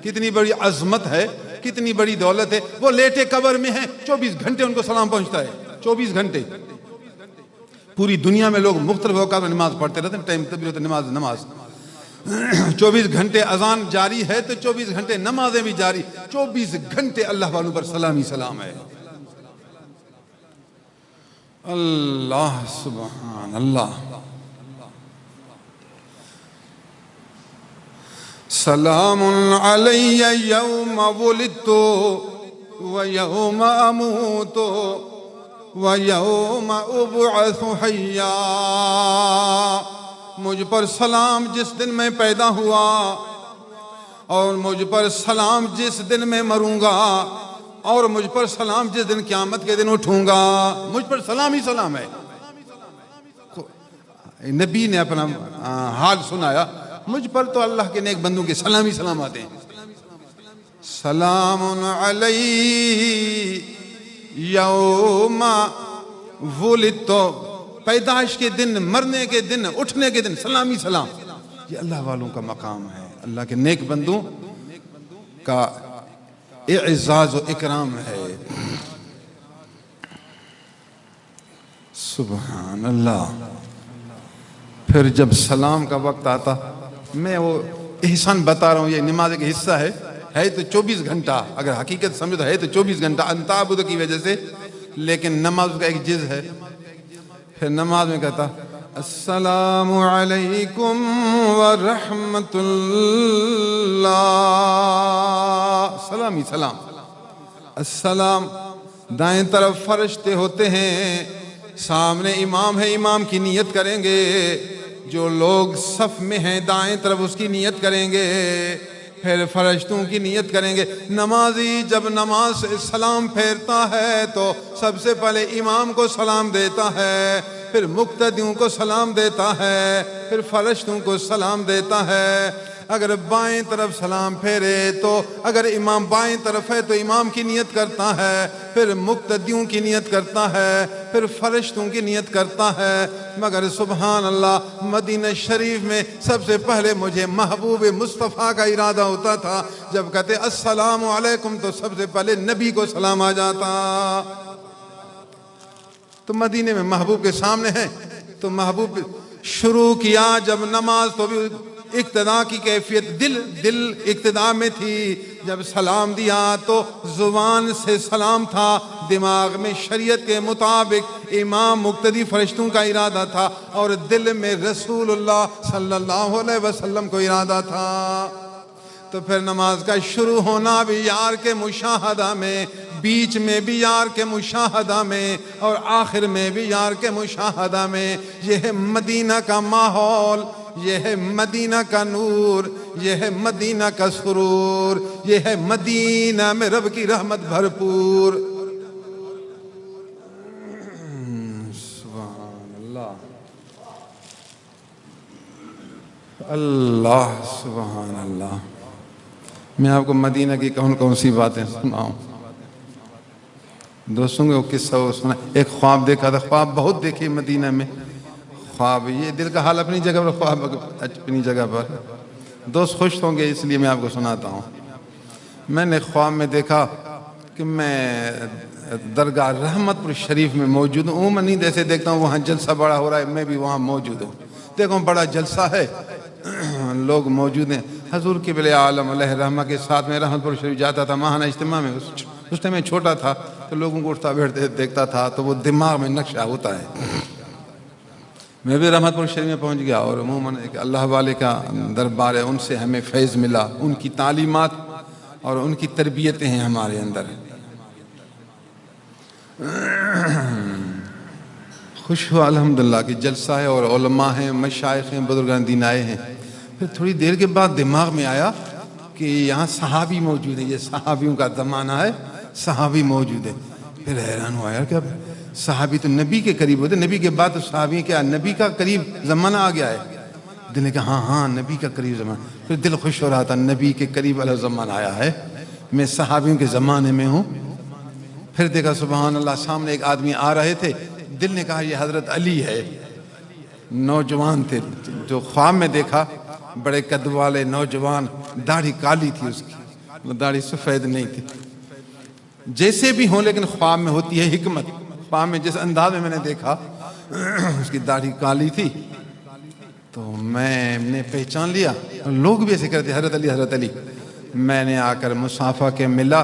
کتنی بڑی عظمت ہے، کتنی بڑی دولت ہے۔ وہ لیٹے قبر میں ہیں، 24 گھنٹے ان کو سلام پہنچتا ہے، 24 گھنٹے۔ پوری دنیا میں لوگ مختلف اوقات میں نماز پڑھتے رہتے ہیں، ٹائم تبدیل ہوتا ہے، نماز 24 گھنٹے اذان جاری ہے تو 24 گھنٹے نمازیں بھی جاری، 24 گھنٹے اللہ والوں پر سلام ہی سلام ہے۔ اللہ سبحان اللہ۔ سلام علی یوم ولدت و یوم اموت و یوم ابعث حیا۔ مجھ پر سلام جس دن میں پیدا ہوا، اور مجھ پر سلام جس دن میں مروں گا، اور مجھ پر سلام جس دن قیامت کے دن اٹھوں گا۔ مجھ پر سلام ہی سلام ہے۔ نبی نے اپنا حال سنایا، مجھ پر تو اللہ کے نیک بندوں کے سلام ہی سلام آتے ہیں۔ سلام علی یوم ولدت، پیدائش کے دن، مرنے کے دن، اٹھنے کے دن سلام ہی سلام۔ یہ اللہ والوں کا مقام ہے، اللہ کے نیک بندوں کا اعزاز و اکرام ہے۔ سبحان اللہ۔ پھر جب سلام کا وقت آتا، میں وہ احسان بتا رہا ہوں، یہ نماز کا حصہ ہے تو 24 گھنٹہ، اگر حقیقت سمجھو تو ہے تو 24 گھنٹہ انتعبد کی وجہ سے، لیکن نماز کا ایک جز ہے۔ پھر نماز میں کہتا السلام علیکم ورحمت اللہ، سلام ہی سلام۔ السلام دائیں طرف فرشتے ہوتے ہیں، سامنے امام ہے، امام کی نیت کریں گے، جو لوگ صف میں ہیں دائیں طرف اس کی نیت کریں گے، پھر فرشتوں کی نیت کریں گے۔ نمازی جب نماز سے سلام پھیرتا ہے تو سب سے پہلے امام کو سلام دیتا ہے، پھر مقتدیوں کو سلام دیتا ہے، پھر فرشتوں کو سلام دیتا ہے۔ اگر بائیں طرف سلام پھیرے تو اگر امام بائیں طرف ہے تو امام کی نیت کرتا ہے، پھر مقتدیوں کی نیت کرتا ہے، پھر فرشتوں کی نیت کرتا ہے۔ مگر سبحان اللہ، مدینہ شریف میں سب سے پہلے مجھے محبوب مصطفیٰ کا ارادہ ہوتا تھا، جب کہتے السلام علیکم تو سب سے پہلے نبی کو سلام آ جاتا۔ تو مدینے میں محبوب کے سامنے ہے تو محبوب شروع کیا جب نماز، تو بھی اقتداء کی کیفیت دل اقتداء میں تھی۔ جب سلام دیا تو زبان سے سلام تھا، دماغ میں شریعت کے مطابق امام مقتدی فرشتوں کا ارادہ تھا، اور دل میں رسول اللہ صلی اللہ علیہ وسلم کو ارادہ تھا۔ تو پھر نماز کا شروع ہونا بھی یار کے مشاہدہ میں، بیچ میں بھی یار کے مشاہدہ میں، اور آخر میں بھی یار کے مشاہدہ میں۔ یہ ہے مدینہ کا ماحول، یہ ہے مدینہ کا نور، یہ ہے مدینہ کا سرور، یہ ہے مدینہ میں رب کی رحمت بھرپور۔ سبحان اللہ، اللہ سبحان اللہ۔ میں آپ کو مدینہ کی کون سی باتیں سناؤں؟ دوستوں کو قصہ سنا، ایک خواب دیکھا تھا، خواب بہت دیکھے مدینہ میں، خواب یہ دل کا حال اپنی جگہ پر، خواب اپنی جگہ پر۔ دوست خوش ہوں گے اس لیے میں آپ کو سناتا ہوں۔ میں نے خواب میں دیکھا کہ میں درگاہ رحمت پور شریف میں موجود ہوں۔ میں نہیں جیسے دیکھتا ہوں وہاں جلسہ بڑا ہو رہا ہے، میں بھی وہاں موجود ہوں، دیکھو بڑا جلسہ ہے، لوگ موجود ہیں۔ حضور قبلہ عالم علیہ رحمہ کے ساتھ میں رحمت پور شریف جاتا تھا ماہانہ اجتماع میں، اس ٹائم میں چھوٹا تھا تو لوگوں کو اٹھتا بیٹھتے دیکھتا تھا، تو وہ دماغ میں نقشہ ہوتا ہے۔ میں بھی رحمت پور شریف میں پہنچ گیا، اور عموماً ایک اللہ والے کا دربار ہے، ان سے ہمیں فیض ملا، ان کی تعلیمات اور ان کی تربیتیں ہیں ہمارے اندر۔ خوش ہوا الحمدللہ کہ جلسہ ہے اور علماء ہیں، مشائخ ہیں، بزرگان دین آئے ہیں۔ پھر تھوڑی دیر کے بعد دماغ میں آیا کہ یہاں صحابی موجود ہیں، یہ صحابیوں کا زمانہ ہے، صحابی موجود ہے۔ پھر حیران ہوا یار کہ اب صحابی تو نبی کے قریب ہوتے، نبی کے بعد تو صحابی کیا نبی کا قریب زمانہ آ گیا ہے۔ دل نے کہا ہاں نبی کا قریب زمانہ، پھر دل خوش ہو رہا تھا نبی کے قریب والا زمانہ آیا ہے، میں صحابیوں کے زمانے میں ہوں۔ پھر دیکھا سبحان اللہ، سامنے ایک آدمی آ رہے تھے، دل نے کہا یہ حضرت علی ہے، نوجوان تھے جو خواب میں دیکھا، بڑے قد والے نوجوان، داڑھی کالی تھی اس کی، داڑھی سفید نہیں تھی۔ جیسے بھی ہوں لیکن خواب میں ہوتی ہے حکمت، خواب میں جس انداز میں نے دیکھا اس کی داڑھی کالی تھی تو میں نے پہچان لیا، لوگ بھی ایسے کرتے حضرت علی حضرت علی۔ میں نے آ کر مصافحہ کے ملا،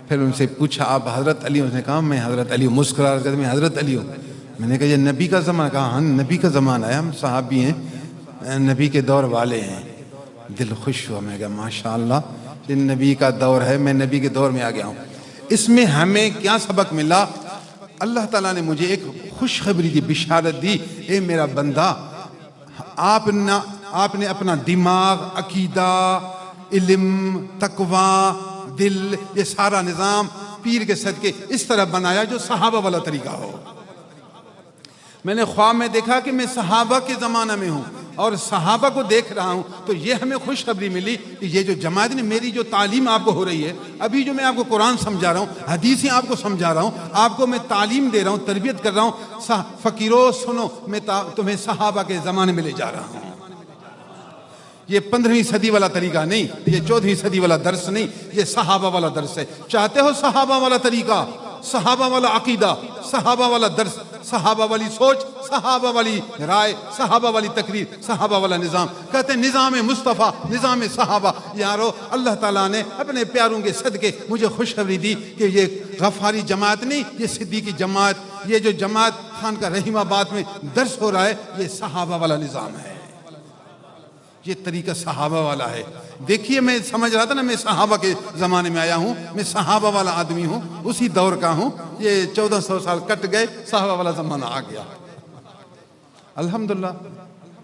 پھر ان سے پوچھا آپ حضرت علی؟ اس نے کہا میں حضرت علی ہوں، مسکرا کر میں حضرت علی ہوں۔ میں نے کہا یہ نبی کا زمانہ؟ کہا ہاں نبی کا زمانہ ہے، ہم صحابی ہیں، نبی کے دور والے ہیں۔ دل خوش ہوا، میں کہا ماشاءاللہ یہ نبی کا دور ہے، میں نبی کے دور میں آ گیا ہوں۔ اس میں ہمیں کیا سبق ملا؟ اللہ تعالیٰ نے مجھے ایک خوشخبری دی، بشارت دی، اے میرا بندہ آپ نے اپنا دماغ، عقیدہ، علم، تقوی، دل، یہ سارا نظام پیر کے صدقے اس طرح بنایا جو صحابہ والا طریقہ ہو۔ میں نے خواب میں دیکھا کہ میں صحابہ کے زمانہ میں ہوں اور صحابہ کو دیکھ رہا ہوں، تو یہ ہمیں خوشخبری ملی کہ یہ جو جماعت نے میری جو تعلیم آپ کو ہو رہی ہے، ابھی جو میں آپ کو قرآن سمجھا رہا ہوں، حدیثیں آپ کو سمجھا رہا ہوں، آپ کو میں تعلیم دے رہا ہوں، تربیت کر رہا ہوں، فقیروں سنو، میں تمہیں صحابہ کے زمانے میں لے جا رہا ہوں۔ یہ 15ویں صدی والا طریقہ نہیں، یہ 14ویں صدی والا درس نہیں، یہ صحابہ والا درس ہے۔ چاہتے ہو صحابہ والا طریقہ، صحابہ والا عقیدہ، صحابہ والا درس، صحابہ والی سوچ، صحابہ والی رائے، صحابہ والی تقریر، صحابہ والا نظام، کہتے ہیں نظام مصطفیٰ، نظام صحابہ۔ یارو اللہ تعالیٰ نے اپنے پیاروں کے صدقے مجھے خوشخبری دی کہ یہ غفاری جماعت نہیں، یہ صدیقی جماعت، یہ جو جماعت خان کا رحیم آباد میں درس ہو رہا ہے، یہ صحابہ والا نظام ہے۔ یہ طریقہ صحابہ والا ہے. دیکھیے میں سمجھ رہا تھا نا، میں صحابہ کے زمانے میں آیا ہوں، میں صحابہ والا آدمی ہوں، اسی دور کا ہوں. یہ 1400 سال کٹ گئے، صحابہ والا زمانہ آ گیا. الحمدللہ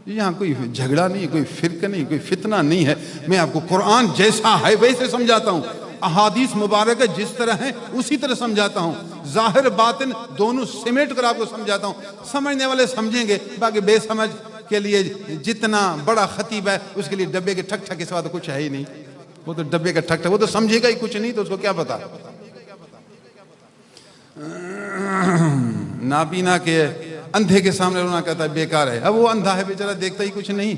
یہاں کوئی جھگڑا نہیں، کوئی فرقہ نہیں، کوئی فتنہ نہیں ہے. میں آپ کو قرآن جیسا ہے ویسے سمجھاتا ہوں، احادیث مبارکہ جس طرح ہیں اسی طرح سمجھاتا ہوں، ظاہر باطن دونوں سمیٹ کر آپ کو سمجھاتا ہوں. سمجھنے والے سمجھیں گے، باقی بے سمجھ کے لیے جتنا بڑا خطیب ہے اس کے لیے ڈبے کے ٹھک ٹھک کے سوا تو کچھ ہے ہی نہیں. وہ تو ڈبے کا ٹھک ٹھک، وہ تو سمجھے گا ہی کچھ نہیں، تو اس کو کیا پتا. نابینا کے اندھے کے سامنے رونا کہتا ہے بیکار ہے. اب وہ اندھا ہے بیچارہ، دیکھتا ہی کچھ نہیں.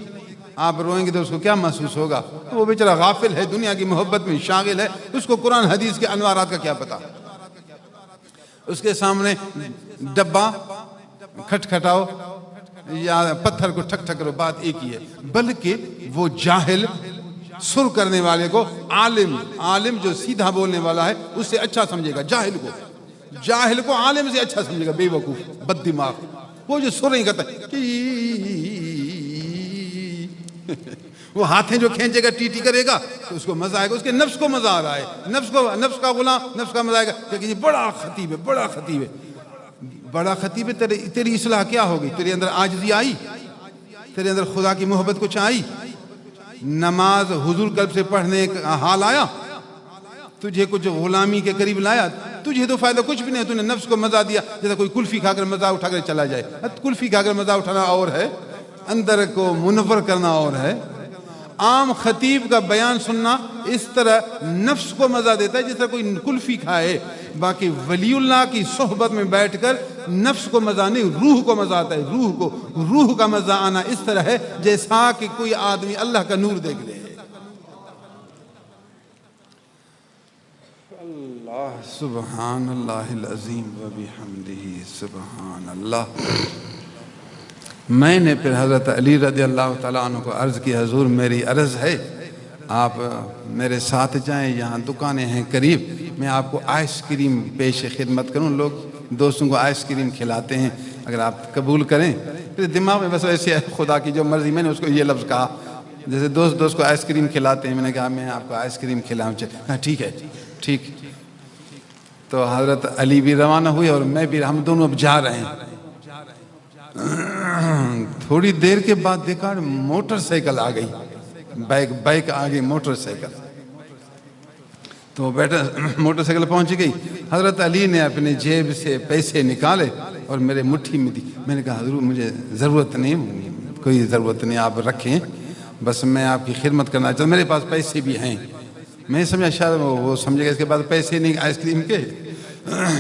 آپ روئیں گے تو اس کو کیا محسوس ہوگا؟ وہ بیچارہ غافل ہے، دنیا کی محبت میں شاغل ہے، اس کو قرآن حدیث کے انوارات کا کیا پتا. اس کے سامنے ڈبہ کھٹکھٹاؤ یا پتھر کو ٹھک ٹھک کرو، بات ایک ہی ہے. بلکہ وہ جاہل سر کرنے والے کو عالم جو سیدھا بولنے والا ہے اس سے اچھا سمجھے گا. جاہل کو عالم سے اچھا سمجھے گا. بے وقوف بد دماغ وہ جو سر نہیں کرتا وہ ہاتھیں جو کھینچے گا، ٹی ٹی کرے گا تو اس کو مزہ آئے گا. اس کے نفس کو مزہ آ رہا ہے، نفس کا غلام، نفس کا مزہ آئے گا کہ یہ بڑا خطیب ہے، بڑا خطیب ہے. بڑا خطیب ہے، تیری اصلاح کیا ہوگی؟ تیرے اندر عاجزی آئی؟ تیرے اندر خدا کی محبت کچھ آئی؟ نماز حضور قلب سے پڑھنے کا حال آیا؟ تجھے کچھ غلامی کے قریب لایا؟ تجھے تو فائدہ کچھ بھی نہیں. تو نے نفس کو مزہ دیا، جیسا کوئی کلفی کھا کر مزہ اٹھا کر چلا جائے. کلفی کھا کر مزہ اٹھانا اور ہے، اندر کو منور کرنا اور ہے. عام خطیب کا بیان سننا اس طرح نفس کو مزہ دیتا ہے جس طرح کوئی کلفی کھائے. باقی ولی اللہ کی صحبت میں بیٹھ کر نفس کو مزہ نہیں، روح کو مزہ آتا ہے. روح کا مزہ آنا اس طرح ہے جیسا کہ کوئی آدمی اللہ کا نور دیکھ لے. اللہ سبحان اللہ العظیم و بحمدہ سبحان اللہ. میں نے پھر حضرت علی رضی اللہ تعالیٰ عنہ کو عرض کی، حضور میری عرض ہے آپ میرے ساتھ جائیں، یہاں دکانیں ہیں قریب، میں آپ کو آئس کریم پیش خدمت کروں. لوگ دوستوں کو آئس کریم کھلاتے ہیں، اگر آپ قبول کریں. پھر دماغ میں بس ایسے خدا کی جو مرضی. میں نے اس کو یہ لفظ کہا جیسے دوست کو آئس کریم کھلاتے ہیں. میں نے کہا میں آپ کو آئس کریم کھلاؤں. کہا ٹھیک ہے ٹھیک. تو حضرت علی بھی روانہ ہوئے اور میں بھی، ہم دونوں اب جا رہے ہیں. تھوڑی دیر کے بعد دیکھا موٹر سائیکل آ گئی، بائک آ گئی، موٹر سائیکل. تو بیٹا موٹر سائیکل پہنچ گئی. حضرت علی نے اپنے جیب سے پیسے نکالے اور میرے مٹھی میں دی. میں نے کہا حضور مجھے ضرورت نہیں، کوئی ضرورت نہیں، آپ رکھیں، بس میں آپ کی خدمت کرنا چاہتا ہوں، میرے پاس پیسے بھی ہیں. میں سمجھا شاید وہ سمجھے گا اس کے بعد پیسے نہیں آئس کریم کے.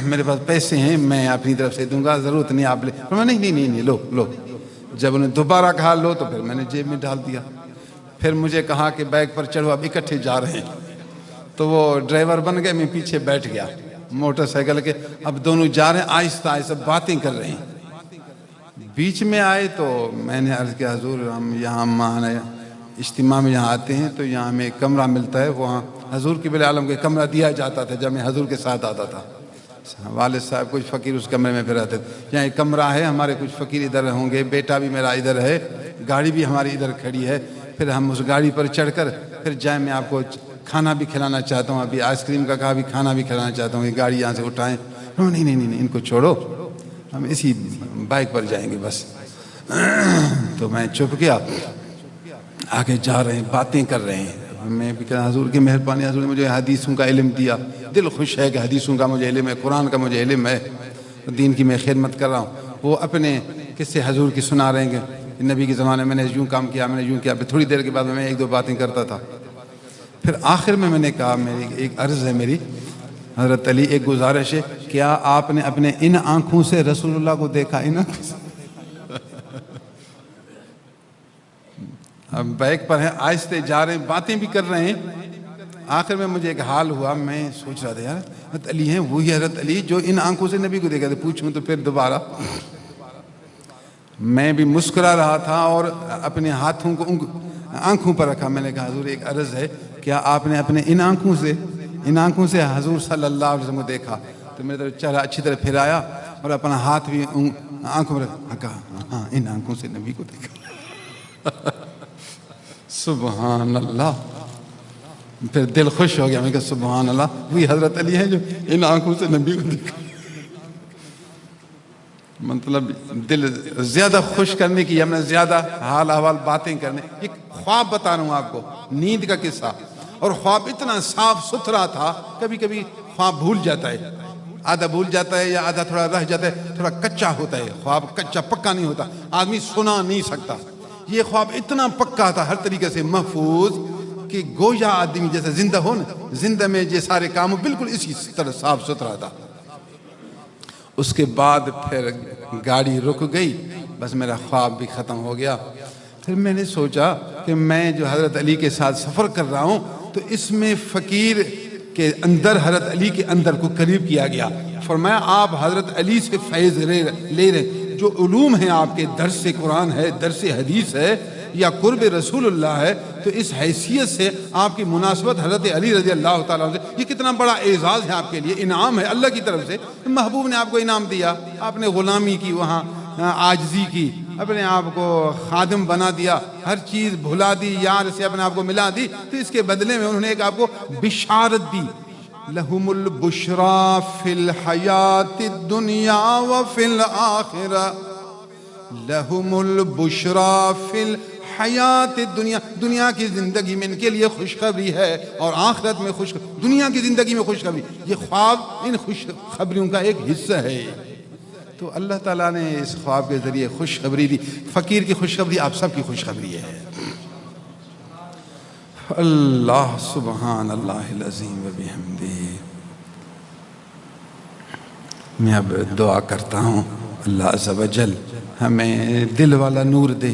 میرے پاس پیسے ہیں، میں اپنی طرف سے دوں گا، ضرورت نہیں آپ لے. نہیں لو. جب انہیں دوبارہ کہا لو تو پھر میں نے جیب میں ڈال دیا. پھر مجھے کہا کہ بائک پر چڑھو، اب اکٹھے جا رہے ہیں. تو وہ ڈرائیور بن گئے، میں پیچھے بیٹھ گیا موٹر سائیکل کے. اب دونوں جا رہے ہیں، آہستہ آہستہ باتیں کر رہے ہیں. بیچ میں آئے تو میں نے عرض کیا حضور ہم یہاں اجتماع میں یہاں آتے ہیں تو یہاں ہمیں کمرہ ملتا ہے. وہاں حضور کی بل عالم کے کمرہ دیا جاتا تھا جب میں حضور کے ساتھ آتا تھا. والد صاحب کچھ فقیر اس کمرے میں پھر رہتے تھے. یہاں ایک کمرہ ہے، ہمارے کچھ فقیر ادھر ہوں گے، بیٹا بھی میرا ادھر ہے، گاڑی بھی ہماری ادھر کھڑی ہے. پھر ہم اس گاڑی پر چڑھ کر پھر جائیں. میں آپ کو کھانا بھی کھلانا چاہتا ہوں، ابھی آئس کریم کا کہا، بھی کھانا بھی کھلانا چاہتا ہوں. یہ گاڑی یہاں سے اٹھائیں. نہیں ان کو چھوڑو، ہم اسی بائک پر جائیں گے بس. تو میں چپ گیا. آگے جا رہے ہیں، باتیں کر رہے ہیں. میں بھی کہا حضور کی مہربانی، حضور نے مجھے حدیثوں کا علم دیا. دل خوش ہے کہ حدیثوں کا مجھے علم ہے، قرآن کا مجھے علم ہے، دین کی میں خدمت کر رہا ہوں. وہ اپنے قصے حضور کی سنا رہے ہیں کہ نبی کے زمانے میں نے یوں کام کیا، میں نے یوں کیا. پھر تھوڑی دیر کے بعد میں ایک دو باتیں کرتا تھا. پھر آخر میں نے کہا میری ایک عرض ہے، میری حضرت علی ایک گزارش ہے، کیا آپ نے اپنے ان آنکھوں سے رسول اللہ کو دیکھا؟ ان آنکھوں سے. ہم بائک پر ہیں، آہستہ جا رہے ہیں، باتیں بھی کر رہے ہیں. آخر میں مجھے ایک حال ہوا، میں سوچ رہا تھا یار حضرت علی ہیں، وہی حضرت علی جو ان آنکھوں سے نبی کو دیکھا تھا. پوچھوں تو پھر دوبارہ میں بھی مسکرا رہا تھا اور اپنے ہاتھوں کو آنکھوں پر رکھا. میں نے کہا حضور ایک عرض ہے، کیا آپ نے اپنے ان آنکھوں سے حضور صلی اللہ علیہ وسلم کو دیکھا؟ تو میرے طرف چہرہ اچھی طرح پھرایا اور اپنا ہاتھ بھی آنکھوں پر کہا، ہاں ان آنکھوں سے نبی کو دیکھا. سبحان اللہ. پھر دل خوش ہو گیا. میں کہا سبحان اللہ, وہی حضرت علی ہیں جو ان آنکھوں سے نبی کو دیکھا. مطلب دل زیادہ خوش کرنے کی, ہم نے زیادہ حال احوال باتیں کرنے. ایک خواب بتا رہا ہوں آپ کو, نیند کا قصہ. اور خواب اتنا صاف ستھرا تھا, کبھی کبھی خواب بھول جاتا ہے, آدھا بھول جاتا ہے یا آدھا تھوڑا رہ جاتا ہے, تھوڑا کچا ہوتا ہے خواب, کچا پکا نہیں ہوتا, آدمی سنا نہیں سکتا. یہ خواب اتنا پکا تھا, ہر طریقے سے محفوظ, کہ گویا آدمی جیسے زندہ ہو نا, زندہ میں یہ سارے کام بالکل اسی طرح صاف ستھرا تھا. اس کے بعد پھر گاڑی رک گئی, بس میرا خواب بھی ختم ہو گیا. پھر میں نے سوچا کہ میں جو حضرت علی کے ساتھ سفر کر رہا ہوں, تو اس میں فقیر کے اندر حضرت علی کے اندر کو قریب کیا گیا. فرمایا آپ حضرت علی سے فیض لے رہے, جو علوم ہیں آپ کے, درس قرآن ہے, درس حدیث ہے, یا قرب رسول اللہ ہے, تو اس حیثیت سے آپ کی مناسبت حضرت علی رضی اللہ تعالیٰ عنہ سے, یہ کتنا بڑا اعزاز ہے آپ کے لیے, انعام ہے اللہ کی طرف سے. محبوب نے آپ کو انعام دیا, آپ نے غلامی کی, وہاں عاجزی کی, اپنے آپ کو خادم بنا دیا, ہر چیز بھلا دی, یار سے اپنے آپ کو ملا دی, تو اس کے بدلے میں انہوں نے ایک آپ کو بشارت دی. لہم البشرا فی الحیات الدنیا وفی الآخرہ, لہم البشرا فی الحیات الدنیا, دنیا کی زندگی میں ان کے لیے خوشخبری ہے, اور آخرت میں دنیا کی زندگی میں خوشخبری. یہ خواب ان خوشخبریوں کا ایک حصہ ہے. تو اللہ تعالیٰ نے اس خواب کے ذریعے خوشخبری دی. فقیر کی خوشخبری آپ سب کی خوشخبری ہے. اللہ سبحان اللہ العظیم و بحمدہ. میں اب دعا کرتا ہوں, اللہ عز و جل ہمیں دل والا نور دے,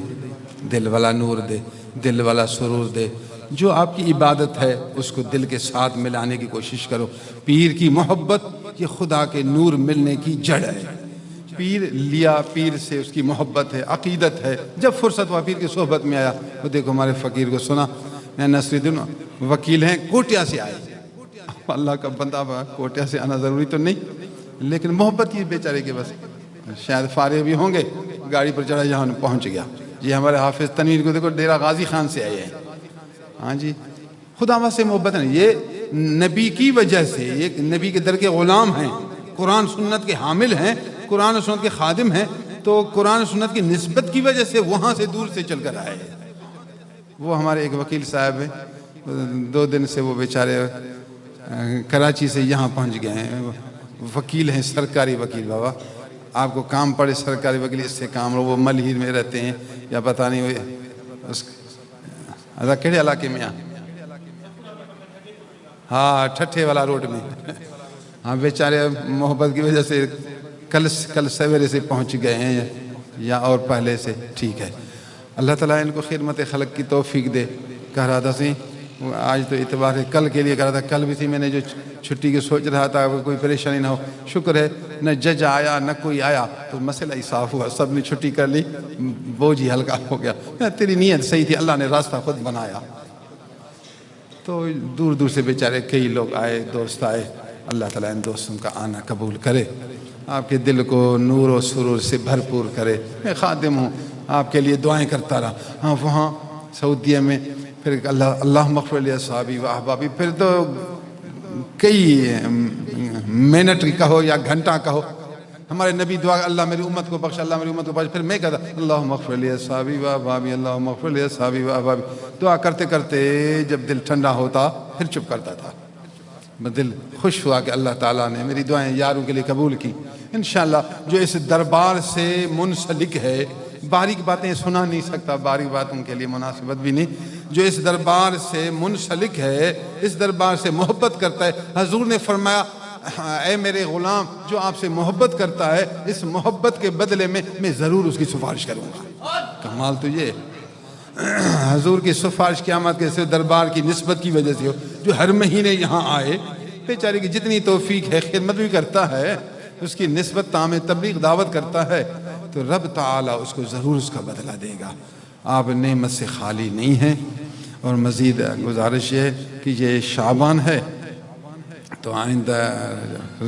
دل والا نور دے, دل والا سرور دے. جو آپ کی عبادت ہے اس کو دل کے ساتھ ملانے کی کوشش کرو. پیر کی محبت یہ خدا کے نور ملنے کی جڑ ہے. پیر لیا, پیر سے اس کی محبت ہے, عقیدت ہے. جب فرصت ہوا پیر کی صحبت میں آیا, وہ دیکھو ہمارے فقیر کو سنا, میں نصر الدین وکیل ہیں, کوٹیا سے آئے. اللہ کا بندہ, کوٹیا سے آنا ضروری تو نہیں, لیکن محبت کی بیچارے کے بس, شاید فارغ بھی ہوں گے, گاڑی پر چڑھا یہاں پہنچ گیا. یہ ہمارے حافظ تنویر کو دیکھو, ڈیرہ غازی خان سے آئے ہیں. ہاں جی, خدا سے محبت نہیں, یہ نبی کی وجہ سے, ایک نبی کے در کے غلام ہیں, قرآن سنت کے حامل ہیں, قرآن و سنت کے خادم ہیں, تو قرآن و سنت کی نسبت کی وجہ سے وہاں سے دور سے چل کر آئے. وہ ہمارے ایک وکیل صاحب ہیں, 2 دن سے وہ بیچارے کراچی سے یہاں پہنچ گئے ہیں. وکیل ہیں, سرکاری وکیل. بابا آپ کو کام پڑے سرکاری وکیل, اس سے کام رہو. وہ ملہیر میں رہتے ہیں یا پتہ نہیں کہڑے علاقے میں, ہاں ٹھٹھے والا روڈ میں. ہاں بیچارے محبت کی وجہ سے کل سویرے سے پہنچ گئے ہیں, یا اور پہلے سے. ٹھیک ہے, اللہ تعالیٰ ان کو خدمت خلق کی توفیق دے. کہہ رہا تھا سی, آج تو اتوار ہے, کل کے لیے کہہ رہا تھا, کل بھی تھی میں نے جو چھٹی کی سوچ رہا تھا, کوئی پریشانی نہ ہو. شکر ہے نہ جج آیا نہ کوئی آیا, تو مسئلہ ہی صاف ہوا, سب نے چھٹی کر لی, بوجھ ہی ہلکا ہو گیا. تیری نیت صحیح تھی, اللہ نے راستہ خود بنایا. تو دور دور سے بیچارے کئی لوگ آئے, دوست آئے. اللہ تعالیٰ ان دوستوں کا آنا قبول کرے, آپ کے دل کو نور و سرور سے بھرپور کرے. میں خادم ہوں, آپ کے لیے دعائیں کرتا رہا. ہاں وہاں سعودیہ میں پھر اللہ مغفر لی اصحابی و احبابی, پھر تو کئی منٹ کہو یا گھنٹہ کہو, ہمارے نبی دعا, اللہ میری امت کو بخش, اللہ میری امت کو بخش. پھر میں کہتا اللہ مغفر لی اصحابی و احبابی, اللہ مغفر لی اصحابی و احبابی. دعا کرتے کرتے جب دل ٹھنڈا ہوتا پھر چپ کرتا تھا. دل خوش ہوا کہ اللہ تعالیٰ نے میری دعائیں یاروں کے لیے قبول کی. انشاءاللہ جو اس دربار سے منسلک ہے, باریک باتیں سنا نہیں سکتا, باریک باتوں کے لیے مناسبت بھی نہیں. جو اس دربار سے منسلک ہے, اس دربار سے محبت کرتا ہے, حضور نے فرمایا اے میرے غلام, جو آپ سے محبت کرتا ہے, اس محبت کے بدلے میں ضرور اس کی سفارش کروں گا. کمال تو یہ حضور کی سفارش قیامت کے سے دربار کی نسبت کی وجہ سے ہو, جو ہر مہینے یہاں آئے, بیچارے کی جتنی توفیق ہے, خدمت بھی کرتا ہے, اس کی نسبت تام تبلیغ دعوت کرتا ہے, تو رب تعالیٰ اس کو ضرور اس کا بدلہ دے گا. آپ نعمت سے خالی نہیں ہیں. اور مزید گزارش یہ ہے کہ یہ شعبان ہے, تو آئندہ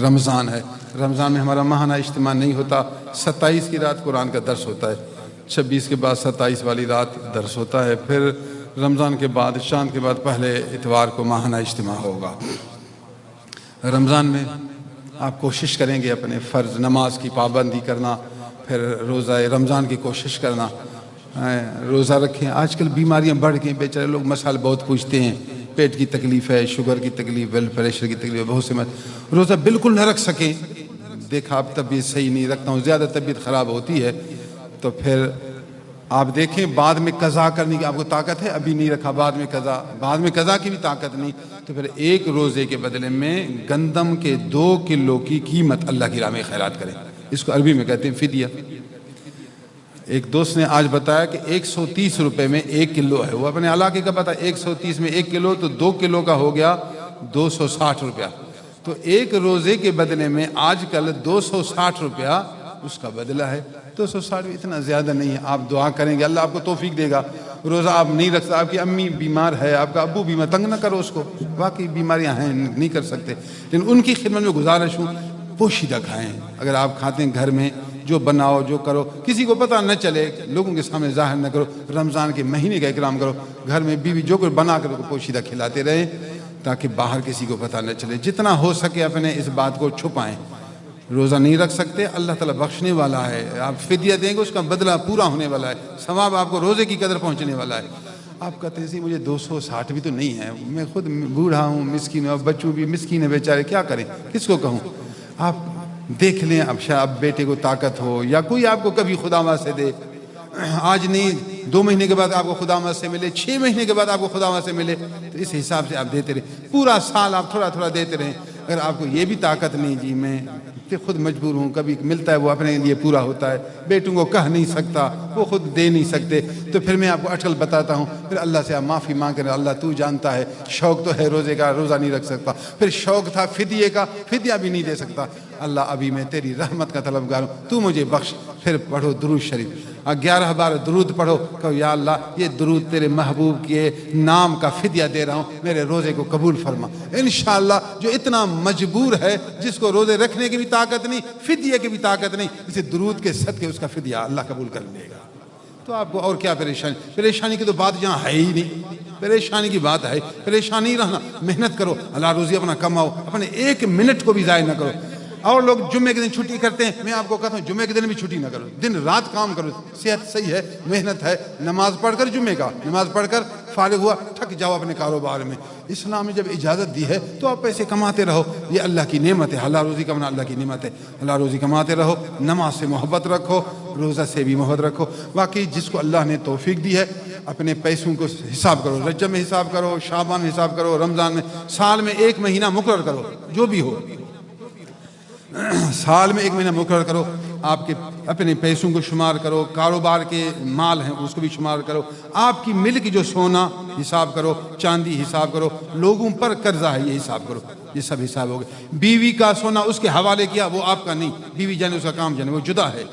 رمضان ہے. رمضان میں ہمارا ماہانہ اجتماع نہیں ہوتا. 27 کی رات قرآن کا درس ہوتا ہے, 26 کے بعد 27 والی رات درس ہوتا ہے. پھر رمضان کے بعد چاند کے بعد پہلے اتوار کو ماہانہ اجتماع ہوگا۔ رمضان میں آپ کوشش کریں گے اپنے فرض نماز کی پابندی کرنا، پھر روزہ رمضان کی کوشش کرنا، روزہ رکھیں۔ آج کل بیماریاں بڑھ گئیں، بیچارے لوگ مسائل بہت پوچھتے ہیں، پیٹ کی تکلیف ہے، شوگر کی تکلیف، بلڈ پریشر کی تکلیف ہے، بہت سے روزہ بالکل نہ رکھ سکیں۔ دیکھا اب طبیعت صحیح نہیں رکھتا ہوں، زیادہ طبیعت خراب ہوتی ہے تو پھر آپ دیکھیں بعد میں قضا کرنے کی آپ کو طاقت ہے، ابھی نہیں رکھا، بعد میں قضا کی بھی طاقت نہیں، تو پھر ایک روزے کے بدلے میں گندم کے 2 کلو کی قیمت اللہ کی راہ میں خیرات کریں۔ اس کو عربی میں کہتے ہیں فدیہ۔ ایک دوست نے آج بتایا کہ 130 روپے میں 1 کلو ہے، وہ اپنے علاقے کا بتا، 130 میں 1 کلو تو 2 کلو کا ہو گیا 260 روپیہ۔ تو ایک روزے کے بدلے میں آج کل 260 روپیہ اس کا بدلہ ہے۔ 260 بھی اتنا زیادہ نہیں ہے، آپ دعا کریں گے اللہ آپ کو توفیق دے گا۔ روزہ آپ نہیں رکھ سکتے، آپ کی امی بیمار ہے، آپ کا ابو بیمار، تنگ نہ کرو اس کو، واقعی بیماریاں ہیں نہیں کر سکتے، لیکن ان کی خدمت میں گزارش ہوں پوشیدہ کھائیں۔ اگر آپ کھاتے ہیں گھر میں جو بناؤ جو کرو، کسی کو پتہ نہ چلے، لوگوں کے سامنے ظاہر نہ کرو، رمضان کے مہینے کا اکرام کرو، گھر میں بیوی جو کچھ بنا کر پوشیدہ کھلاتے رہیں تاکہ باہر کسی کو پتہ نہ چلے۔ جتنا ہو سکے اپنے اس بات کو چھپائیں۔ روزہ نہیں رکھ سکتے، اللہ تعالیٰ بخشنے والا ہے، آپ فدیہ دیں گے اس کا بدلہ پورا ہونے والا ہے، ثواب آپ کو روزے کی قدر پہنچنے والا ہے۔ آپ کہتے ہیں مجھے 260 بھی تو نہیں ہے، میں خود بوڑھا ہوں، مسکین ہوں، بچوں بھی مسکین ہے بیچارے، کیا کریں، کس کو کہوں؟ آپ دیکھ لیں، اب شاید بیٹے کو طاقت ہو یا کوئی آپ کو کبھی خدا واسطے دے، آج نہیں 2 مہینے کے بعد آپ کو خدا واسطے ملے، 6 مہینے کے بعد آپ کو خدا واسطے ملے، تو اس حساب سے آپ دیتے رہیں، پورا سال آپ تھوڑا تھوڑا دیتے رہیں۔ اگر آپ کو یہ بھی طاقت نہیں جی میں خود مجبور ہوں، کبھی ملتا ہے وہ اپنے لیے پورا ہوتا ہے، بیٹوں کو کہہ نہیں سکتا، وہ خود دے نہیں سکتے، تو پھر میں آپ کو اٹکل بتاتا ہوں، پھر اللہ سے آپ معافی مانگ کر، اللہ تو جانتا ہے، شوق تو ہے روزے کا، روزہ نہیں رکھ سکتا، پھر شوق تھا فدیے کا، فدیہ بھی نہیں دے سکتا، اللہ ابھی میں تیری رحمت کا طلبگار ہوں، تو مجھے بخش۔ پھر پڑھو درود شریف، 11 بار درود پڑھو، کہو یا اللہ یہ درود تیرے محبوب کے نام کا فدیہ دے رہا ہوں، میرے روزے کو قبول فرما۔ انشاءاللہ جو اتنا مجبور ہے، جس کو روزے رکھنے کی بھی طاقت نہیں، فدیہ کی بھی طاقت نہیں، اسے درود کے صدقے اس کا فدیہ اللہ قبول کر لے گا۔ تو آپ کو اور کیا پریشانی کی تو بات یہاں ہے ہی نہیں، پریشانی کی بات ہے، پریشانی رہنا، محنت کرو، اللہ روزی اپنا کماؤ، اپنے 1 منٹ کو بھی ضائع نہ کرو۔ اور لوگ جمعے کے دن چھٹی کرتے ہیں، میں آپ کو کہتا ہوں جمعے کے دن بھی چھٹی نہ کرو، دن رات کام کرو، صحت صحیح ہے، محنت ہے، نماز پڑھ کر جمعے کا نماز پڑھ کر فارغ ہوا تھک جاؤ اپنے کاروبار میں۔ اسلام نے جب اجازت دی ہے تو آپ پیسے کماتے رہو، یہ اللہ کی نعمت ہے، حلال روزی کمانا اللہ کی نعمت ہے، حلال روزی کماتے رہو، نماز سے محبت رکھو، روزہ سے بھی محبت رکھو۔ واقعی جس کو اللہ نے توفیق دی ہے اپنے پیسوں کو حساب کرو، رجب میں حساب کرو، شعبان میں حساب کرو، رمضان میں، سال میں 1 مہینہ مقرر کرو، جو بھی ہو سال میں 1 مہینہ مقرر کرو، آپ کے اپنے پیسوں کو شمار کرو، کاروبار کے مال ہیں اس کو بھی شمار کرو، آپ کی ملک جو سونا حساب کرو، چاندی حساب کرو، لوگوں پر قرضہ ہے یہ حساب کرو، یہ سب حساب ہو گئے۔ بیوی کا سونا اس کے حوالے کیا، وہ آپ کا نہیں، بیوی جانے اس کا کام جانے، وہ جدا ہے۔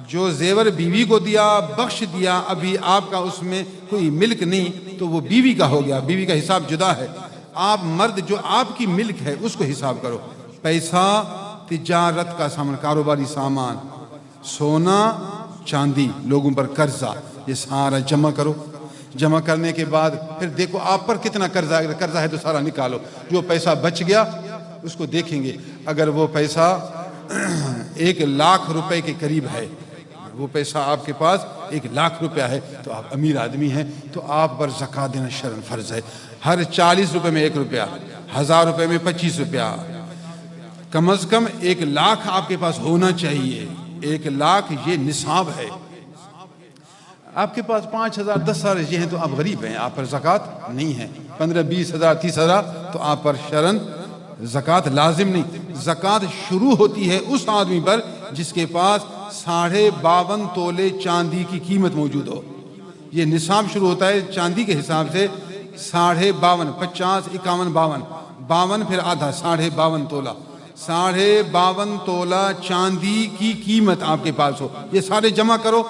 جو زیور بیوی کو دیا، بخش دیا، ابھی آپ کا اس میں کوئی ملک نہیں تو وہ بیوی کا ہو گیا، بیوی کا حساب جدا ہے۔ آپ مرد جو آپ کی ملک ہے اس کو حساب کرو، پیسہ، تجارت کا سامان، کاروباری سامان، سونا، چاندی، لوگوں پر قرضہ، یہ سارا جمع کرو۔ جمع کرنے کے بعد پھر دیکھو آپ پر کتنا قرضہ ہے تو سارا نکالو، جو پیسہ بچ گیا اس کو دیکھیں گے، اگر وہ پیسہ 1 لاکھ روپے کے قریب ہے، وہ پیسہ آپ کے پاس 1 لاکھ روپیہ ہے تو آپ امیر آدمی ہیں، تو آپ پر زکوٰۃ دینا شرعاً فرض ہے۔ ہر 40 روپے میں 1 روپیہ، 1000 روپے میں 25 روپیہ، کم از کم 1 لاکھ آپ کے پاس ہونا چاہیے۔ 1 لاکھ یہ نصاب ہے۔ آپ کے پاس 5000 10,000 یہ ہیں تو آپ غریب ہیں، آپ پر زکوٰۃ نہیں ہے۔ 15 20 ہزار 30 ہزار تو آپ پر شرعاً زکوٰۃ لازم نہیں۔ زکوٰۃ شروع ہوتی ہے اس آدمی پر جس کے پاس 52.5 تولے چاندی کی قیمت موجود ہو۔ یہ نصاب شروع ہوتا ہے چاندی کے حساب سے 52.5 50 51 52 پھر آدھا 52.5 تولہ، 52.5 تولہ چاندی کی قیمت آپ کے پاس ہو، یہ سارے جمع کرو،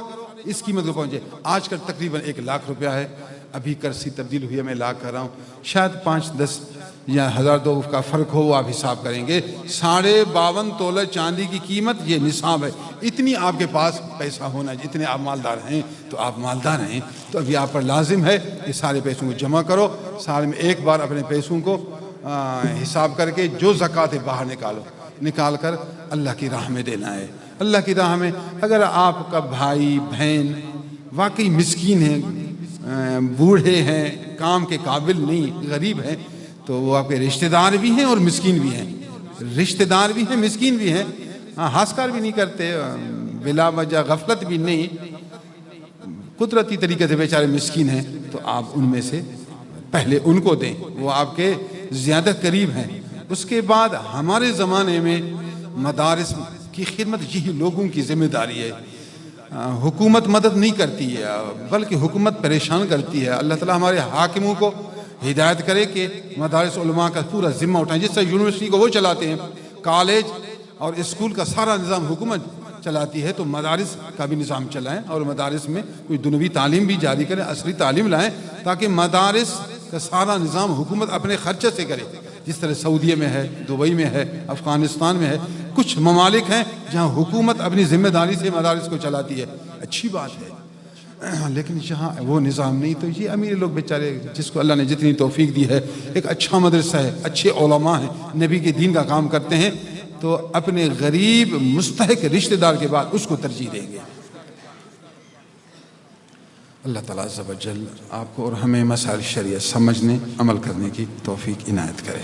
اس قیمت کو پہنچے۔ آج کل تقریباً 1 لاکھ روپیہ ہے، ابھی کرنسی تبدیل ہوئی ہے، میں لاکھ کر رہا ہوں، شاید 5-10 یا 1002 کا فرق ہو وہ آپ حساب کریں گے. 52.5 تولہ چاندی کی قیمت یہ نصاب ہے. اتنی آپ کے پاس پیسہ ہونا، جتنے آپ مالدار ہیں تو آپ مالدار ہیں، تو ابھی آپ پر لازم ہے کہ سارے پیسوں کو جمع کرو. سال میں ایک بار اپنے پیسوں کو حساب کر کے جو زکوٰۃ ہے باہر نکال کر اللہ کی راہ میں دینا ہے. اللہ کی راہ میں اگر آپ کا بھائی بہن واقعی مسکین ہیں، بوڑھے ہیں، کام کے قابل نہیں، غریب ہیں، تو وہ آپ کے رشتہ دار بھی ہیں اور مسکین بھی ہیں. رشتہ دار بھی ہیں، مسکین بھی ہیں، ہاسکار بھی نہیں کرتے، بلا وجہ غفلت بھی نہیں، قدرتی طریقے سے بیچارے مسکین ہیں، تو آپ ان میں سے پہلے ان کو دیں، وہ آپ کے زیادہ قریب ہیں. اس کے بعد ہمارے زمانے میں مدارس کی خدمت یہی لوگوں کی ذمہ داری ہے. حکومت مدد نہیں کرتی ہے بلکہ حکومت پریشان کرتی ہے. اللہ تعالیٰ ہمارے حاکموں کو ہدایت کرے کہ مدارس علماء کا پورا ذمہ اٹھائیں. جس طرح یونیورسٹی کو وہ چلاتے ہیں، کالج اور اسکول کا سارا نظام حکومت چلاتی ہے، تو مدارس کا بھی نظام چلائیں اور مدارس میں کوئی دنیوی تعلیم بھی جاری کریں، عصری تعلیم لائیں، تاکہ مدارس کا سارا نظام حکومت اپنے خرچے سے کرے. جس طرح سعودیہ میں ہے، دبئی میں ہے، افغانستان میں ہے، کچھ ممالک ہیں جہاں حکومت اپنی ذمہ داری سے مدارس کو چلاتی ہے. اچھی بات ہے، لیکن جہاں وہ نظام نہیں تو یہ امیر لوگ بیچارے جس کو اللہ نے جتنی توفیق دی ہے، ایک اچھا مدرسہ ہے، اچھے علماء ہیں، نبی کے دین کا کام کرتے ہیں، تو اپنے غریب مستحق رشتہ دار کے بعد اس کو ترجیح دیں گے. اللہ تعالیٰ عز و جل آپ کو اور ہمیں مسائل شریعت سمجھنے عمل کرنے کی توفیق عنایت کرے.